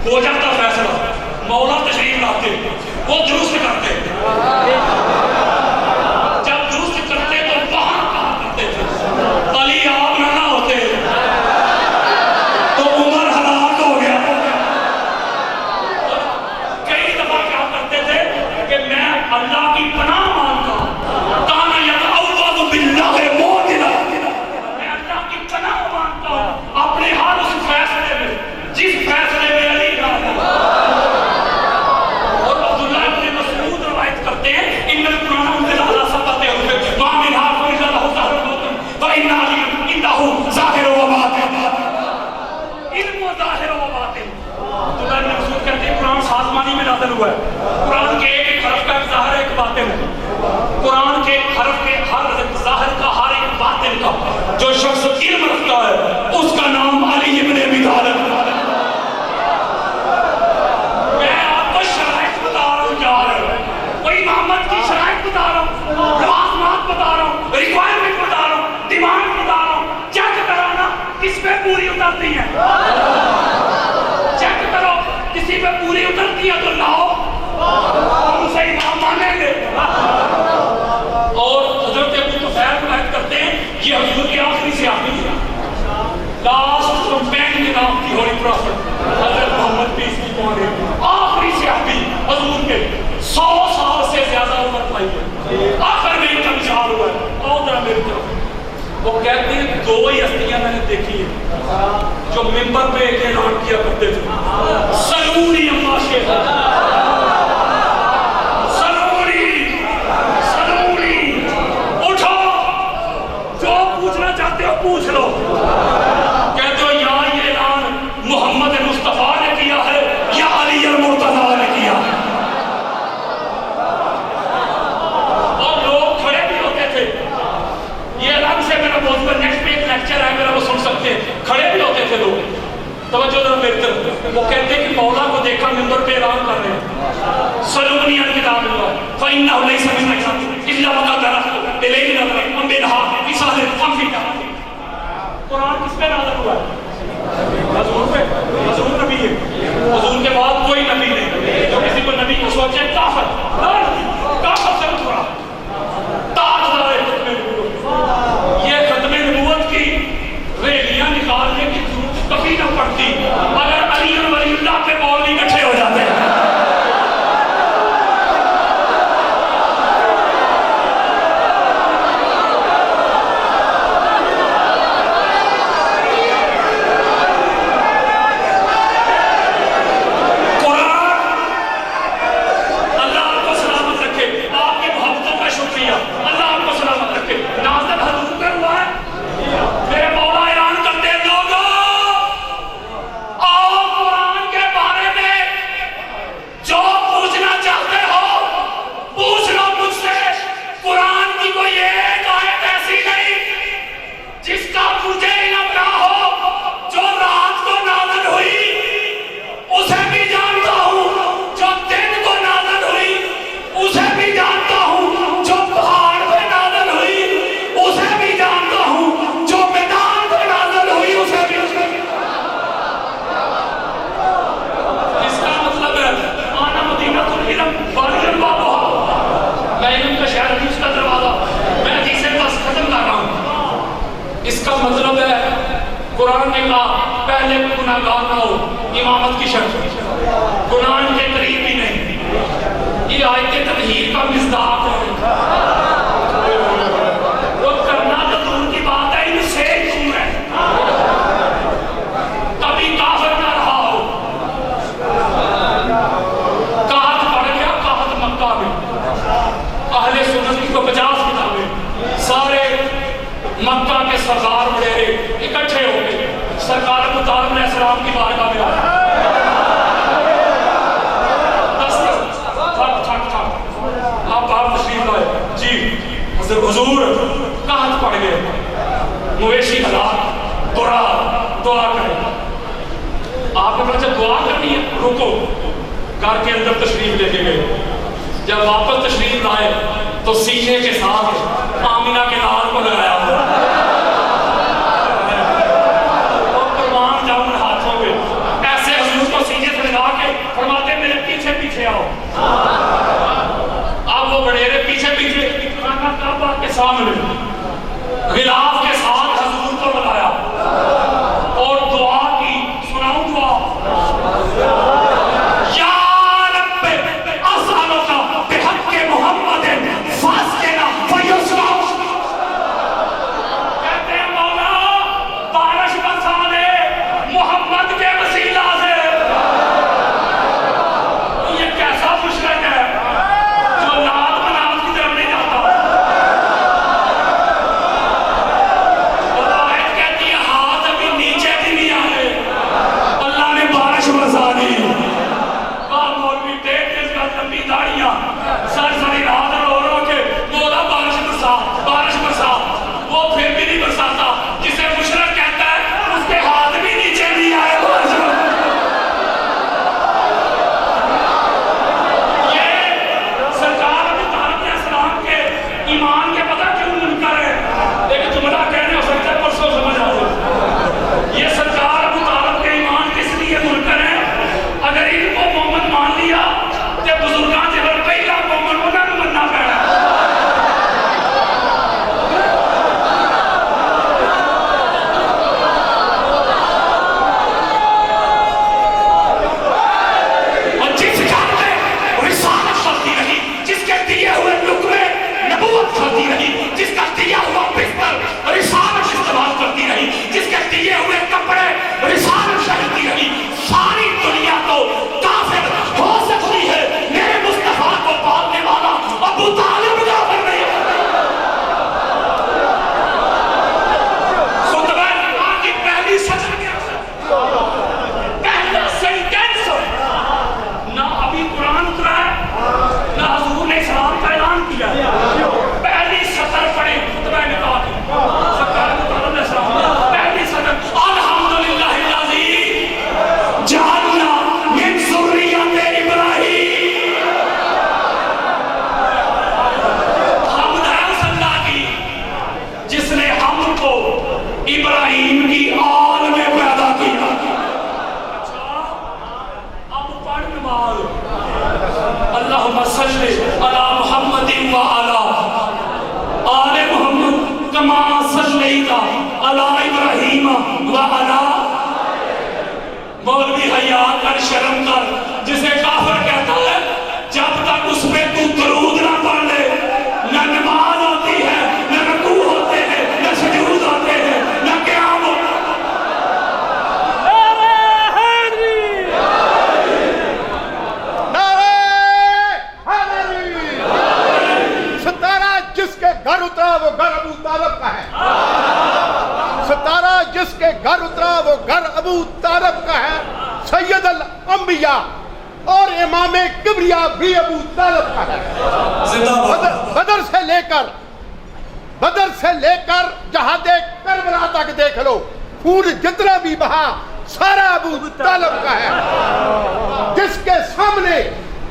ہو جاتا فیصلہ، مولا تشریف لاتے، وہ درست کرتے، جب درست کرتے تو وہاں کہا کرتے تھے علی آپ نہ ہوتے تو عمر ہلاک ہو گیا۔ کئی دفعہ کیا کرتے تھے کہ میں اللہ کی پناہ مانگتا ہوں، کانا یتعوذ باللہ موطنا، میں اللہ کی پناہ مانگتا ہوں اپنے ہر اس فیصلے میں جس فیصلے میں علی کا۔ اور عبداللہ ابن مسعود روایت کرتے ہیں ان القرآن انزل علی سبعۃ احرف ما منھا الا لہ ظاہر و باطن وان علی عنده ظاہر و باطن، علم و ظاہر و باطن۔ عبداللہ ابن مسعود کہتے ہیں قرآن سازمانی میں نازل ہوا ہے، قرآن کے ایک ایک حرف کا ایک ظاہر ایک باطن ہے، قرآن کے حرف کے ہر ظاہر کا ہر ایک باطن کا جو شخص علم رکھتا ہے اس کا نام علی ابن ابی طالب۔ محمد کی شرائط بتا رہا ہوں، لوازمات بتا رہا ہوں، ریکوائرمنٹ بتا رہا ہوں، ڈیمانڈ بتا رہا ہوں، چیک کرانا کس پہ پوری اترتی ہے، چیک کرو کسی پہ پوری اترتی ہے تو لاؤ، ہم اسے امام مانیں گے۔ اور حضرت ابو طفیل روایت کرتے ہیں یہ حضور کی آخری صحابی ہے، last companion of the holy prophet حضرت محمد پیس کی پانے، آخری صحابی حضور کے 100 سال سے زیادہ عمر پائی ہے، آخر میں ان کا انتقال ہوا ہے۔ اور ذرا میری طرف وہ کہتے ہیں دو ہی ہستیاں میں نے دیکھی ہیں جو ممبر پہ ایک اعلان کیا کرتے تھے، سلونی اما شیخ، سلونی اٹھو جو پوچھنا چاہتے ہو پوچھ لو، کہتے ہو یا یہ اعلان محمد مصطفیٰ نے کیا ہے یا علی المرتضیٰ نے کیا ہے۔ کھڑے بھی ہوتے تھے لوگ، توجہ ذرا میری طرف، وہ کہتے ہیں کہ مولا کو دیکھا ممبر پہ اعلان کر رہے ہیں سلونی عن کتاب اللہ فإنه ليس منا إلا وقد درست إليه نظرا أم بنها في سهل أم في كهف۔ قرآن کس پہ نازل ہوا ہے؟ حضور پہ، حضور نبی ہے، حضور کے بعد کوئی نبی نہیں، جو کسی کو نبی کو سوچے کافر، کافر سے اٹھ رہا تاجدار ختم نبوت، یہ ختم نبوت کی ریلیاں نکالنے کی ضرورت کبھی نہ پڑتی اگر علی اور ولی اللہ کے مولوی اکٹھے ہو جاتے ہیں۔ گناہ گار نہ ہو امامت کی شرط قرآن کے قریب ہی نہیں. یہ آیت تطہیر کا مصداق ہے. وہ کرنا تو دور کی بات ہے ان سے دور ہے. کبھی کافر نہ رہا ہو. قحط پڑ گیا قحط مکہ میں. اہل سنت کی کو 50 کتابیں سارے مکہ کے سردار وڈیرے اکٹھے ہو گئے سرکار ابو طالب علیہ السلام کی بارگاہ میں آئے. آپ تشریف لائے. جی حضور قحط پڑ گئے مویشی حالات دعا کریں. آپ نے جب دعا کرنی ہے رکو. گھر کے اندر تشریف لے کے گئے. جب واپس تشریف لائے تو سینے کے ساتھ آمینہ کے لال کو لگایا اور قربان جاؤں ہاتھوں میں ایسے حضور کو سینے سے لگا کے فرماتے میرے پیچھے پیچھے آؤ. اب وہ بڑیرے پیچھے پیچھے خانہ کعبہ کے سامنے غلاف کے ساتھ حضور کو بلایا اور دعا کی. سناؤں دعا. مولوی حیا کر شرم کر جسے کافر کہتا ہے جب تک اس پہ تو درود نہ پڑھ لے نہ نماز ہوتی ہے نہ رکوع ہوتے ہیں نہ سجود ہوتے ہیں نہ قیام ہوتا ہے. ستارہ جس کے گھر اترا وہ گھر ابو طالب کا ہے. ستارہ جس کے گھر اترا وہ گھر ابو طالب کا ہے. سید الانبیاء اور امام کبریاء بھی ابو طالب کا ہے. بدر سے لے کر جہاد کربلا تک دیکھ لو خون جتنا بھی بہا سارا ابو طالب کا ہے. جس کے سامنے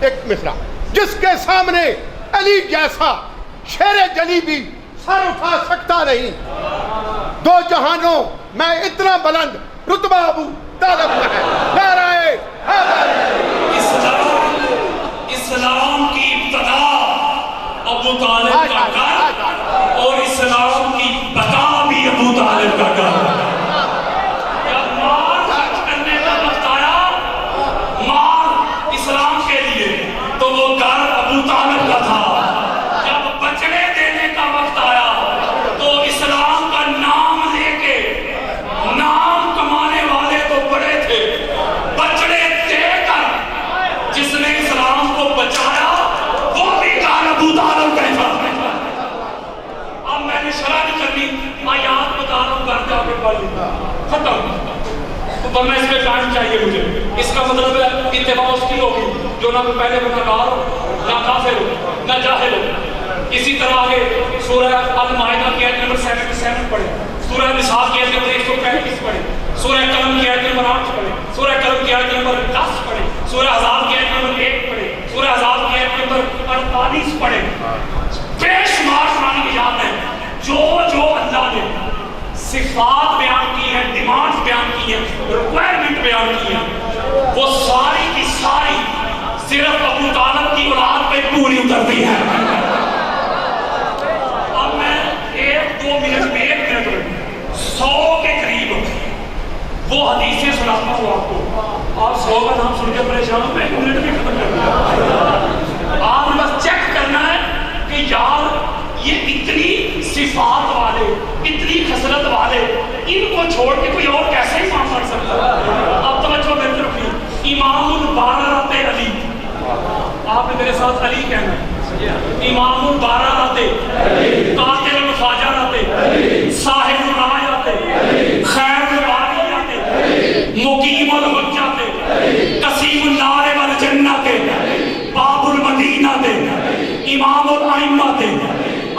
ایک مصرع جس کے سامنے علی جیسا شیر جلی بھی سر اٹھا سکتا نہیں. دو جہانوں میں اتنا بلند رتبہ ابو طالب کا ہے. نعرہ اسلام کی ابتدا ابو طالب کا گھر اور اسلام کی بقا بھی ابو طالب کا گھر. جب مار خرچ کرنے اور میں اس پہ ٹائم چاہیے مجھے. اس کا مطلب ہے اتباع اس کی ہوگی جو نہ پہلے گناہگار ہو نہ کافر ہو نہ جاہل ہو. اسی طرح آگے سورہ المائدہ کی آیت نمبر 77 پڑھیں, سورہ نساء کی آیت نمبر 135 پڑھیں, سورہ قلم کی آیت نمبر 8 پڑھیں, سورہ قلم کی آیت نمبر 10 پڑھیں, سورہ احزاب کی آیت نمبر 1 پڑھیں, سورہ احزاب کی آیت نمبر 48 پڑھیں. بے شمار قرآن کی یاد ہے جو اللہ نے صفات بیان کی ہیں, ڈیمانڈ بیان کی ہیں, ریکوائرمنٹ بیان کی ہیں, وہ ساری کی ساری صرف ابو طالب کی اولاد پہ پوری اترتی ہے. اب میں 1-2 منٹ میں 1 منٹ میں 100 کے قریب وہ حدیثیں سناتا ہوں آپ کو. آپ 100 کا نام سن کے پریشان ہو, میں 1 منٹ میں ختم کر دوں. آپ نے بس چیک کرنا ہے کہ یار یہ اتنی صفات والے, اتنی خصلت والے, ان کو چھوڑ کے کوئی اور کیسے امام بن سکتا ہے. اب توجہ میری طرف کی, امام البارات علی, آپ نے میرے ساتھ علی کہنا ہے. امام البارات, قاتل الفاجرات, صاحب الرایات, خیر الباریات, مقیم الحجات, قسیم النار والجنت, باب المدینہ, امام الائمہ,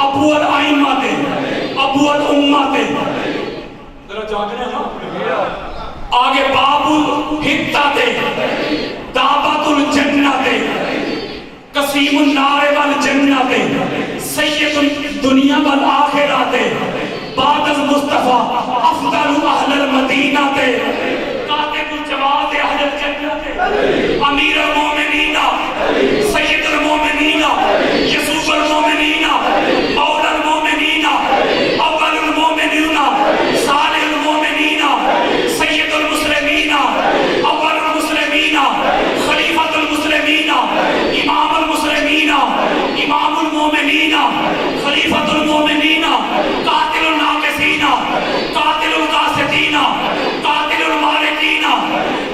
ابو الائمہ, ابو الامہ. ذرا جاگنے نا آگے, باب الحتہ, دعوت الجنت, قسیم النار والجنت, سید الدنیا والآخرات, بعد المصطفیٰ افضل اہل المدینہ, کاتب الجواد اہل الجنت, امیر المومنین, سید المومنین, یسوع المومنین, مولا المومنین, اول المومنین, صالح المومنین, سید المسلمین, اول المسلمین, خلیفۃ المسلمین, امام المسلمین, امام المومنین, خلیفۃ المومنین, قاتل الناقصین, قاتل القاسطین, قاتل المالکین,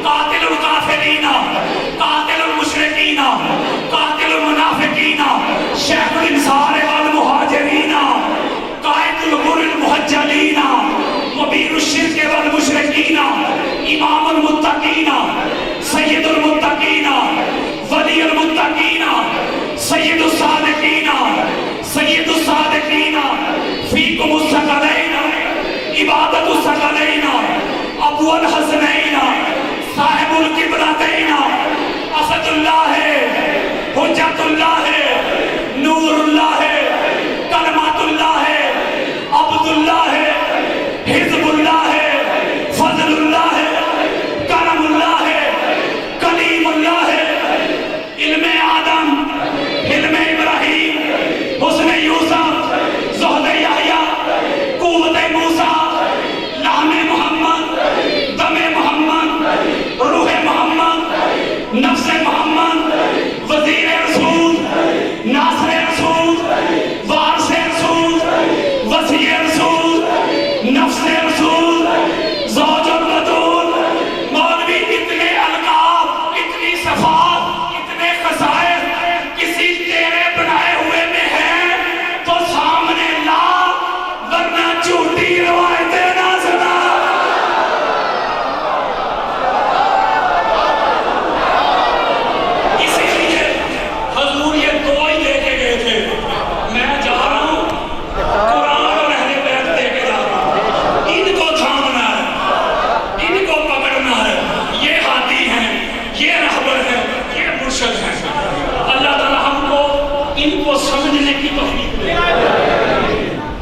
قاتل الکافرین, قاتل المشرکین, قاتل المنافقین, شیخ الانصار والمہاجرین, قائد الغر المحجلین, مبین الشرک والمشرکین, امام المتقین, سید المتقین, ولی المتقین, سید الصادقین, سید الصادقین, فیکم الثقلین, عبادت الثقلین, ابو الحسنین, صاحب القبلتین, اسد اللہ ہے, حجت اللہ ہے, نور اللہ ہے, کلمات اللہ ہے, عبد اللہ ہے, حزب اللہ ہے, فضل اللہ ہے, کرم اللہ ہے, کلیم اللہ ہے, علم آدم, علم ابراہیم, حسن یوسف, زہد یحییٰ, قوت موسیٰ, لحم محمد, دم محمد, روح محمد, نفس محمد, وزیر رسول, ناصر رسول, وارث رسول, وسیع رسول, نفس رسول, زوج البتول. مولوی اتنے القاب, اتنی صفات, اتنے خصائص کسی تیرے بنائے ہوئے میں ہیں تو سامنے لا, ورنہ جھوٹی روایتیں نہ سنا. اسی لیے حضور یہ 2 ہی لے کے گئے تھے. میں جا رہا ہوں قرآن اور اہل بیت دے کے جا رہا ہوں. ان کو تھامنا ہے, ان کو پکڑنا ہے. یہ ہادی ہیں, یہ رہبر ہیں, یہ مرشد ہیں. اللہ تعالیٰ ہم کو ان کو سمجھنے کی توفیق دے,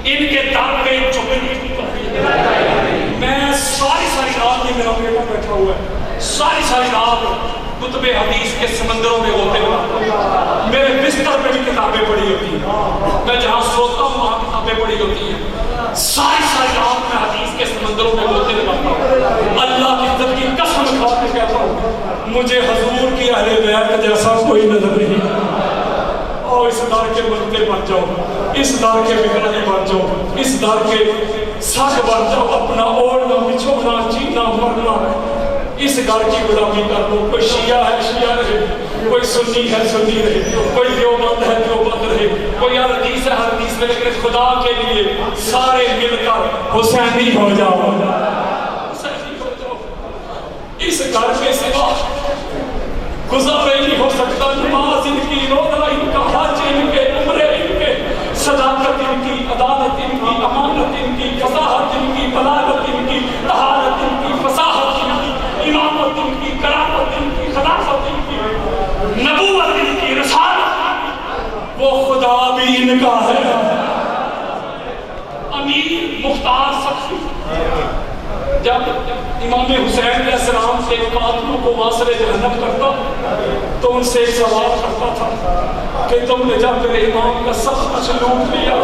ان کے در پہ جھکنے کی توفیق دے. میں ساری رات, یہ میرا بیٹا بیٹھا ہوا ہے, ساری رات کتب حدیث کے سمندروں میں ہوتے ہوئے میرے بستر پہ بھی کتابیں پڑھی ہوتی ہیں, میں جہاں سوتا ہوں وہاں کتابیں پڑھی ہوتی ہیں. ساری رات میں حدیث کے سمندروں میں ہوتے ہوئے بڑھتا ہوں. اللہ کی عزت کی قسم کھا کے کہتا ہوں, مجھے حضور کی اہل بیت جیسا کوئی نظر نہیں. اور اس دار کے بنتے بن جاؤ, اس دار کے بگڑنے بن جاؤ, اس دار کے ساتھ بن جاؤ. اپنا اوڑھنا, بچھونا, جینا, مرنا, اس گھر کی غلامی کر لو. کوئی شیعہ ہے شیعہ رہے, کوئی سنی ہے سنی رہے, کوئی دیوبند ہے دیوبند رہے, کوئی حدیث ہے حدیث رہے, لیکن خدا کے لیے سارے مل کر حسینی ہو جاؤ. گھر کے سوا گزارا ہی نہیں ہو سکتا. نماز ان کی، روزہ ان کا، حج ان کے، عمرے ان کے، صداقت ان کی، عدالت ان کی، امانت ان کی، فصاحت ان کی، بلاغت ان کی، طہارت ان کی، فصاحت ان کی، امامت ان کی، کرامت ان کی، خلافت ان کی، نبوت ان کی، رسالت، وہ خدا بھی ان کا ہے. امیر مختار سخی جب امام حسین علیہ السلام کے قاتلوں کو واصل جہنم کرتا تو ان سے ایک سوال کرتا تھا کہ تم نے جب میرے امام کا سب کچھ لوٹ لیا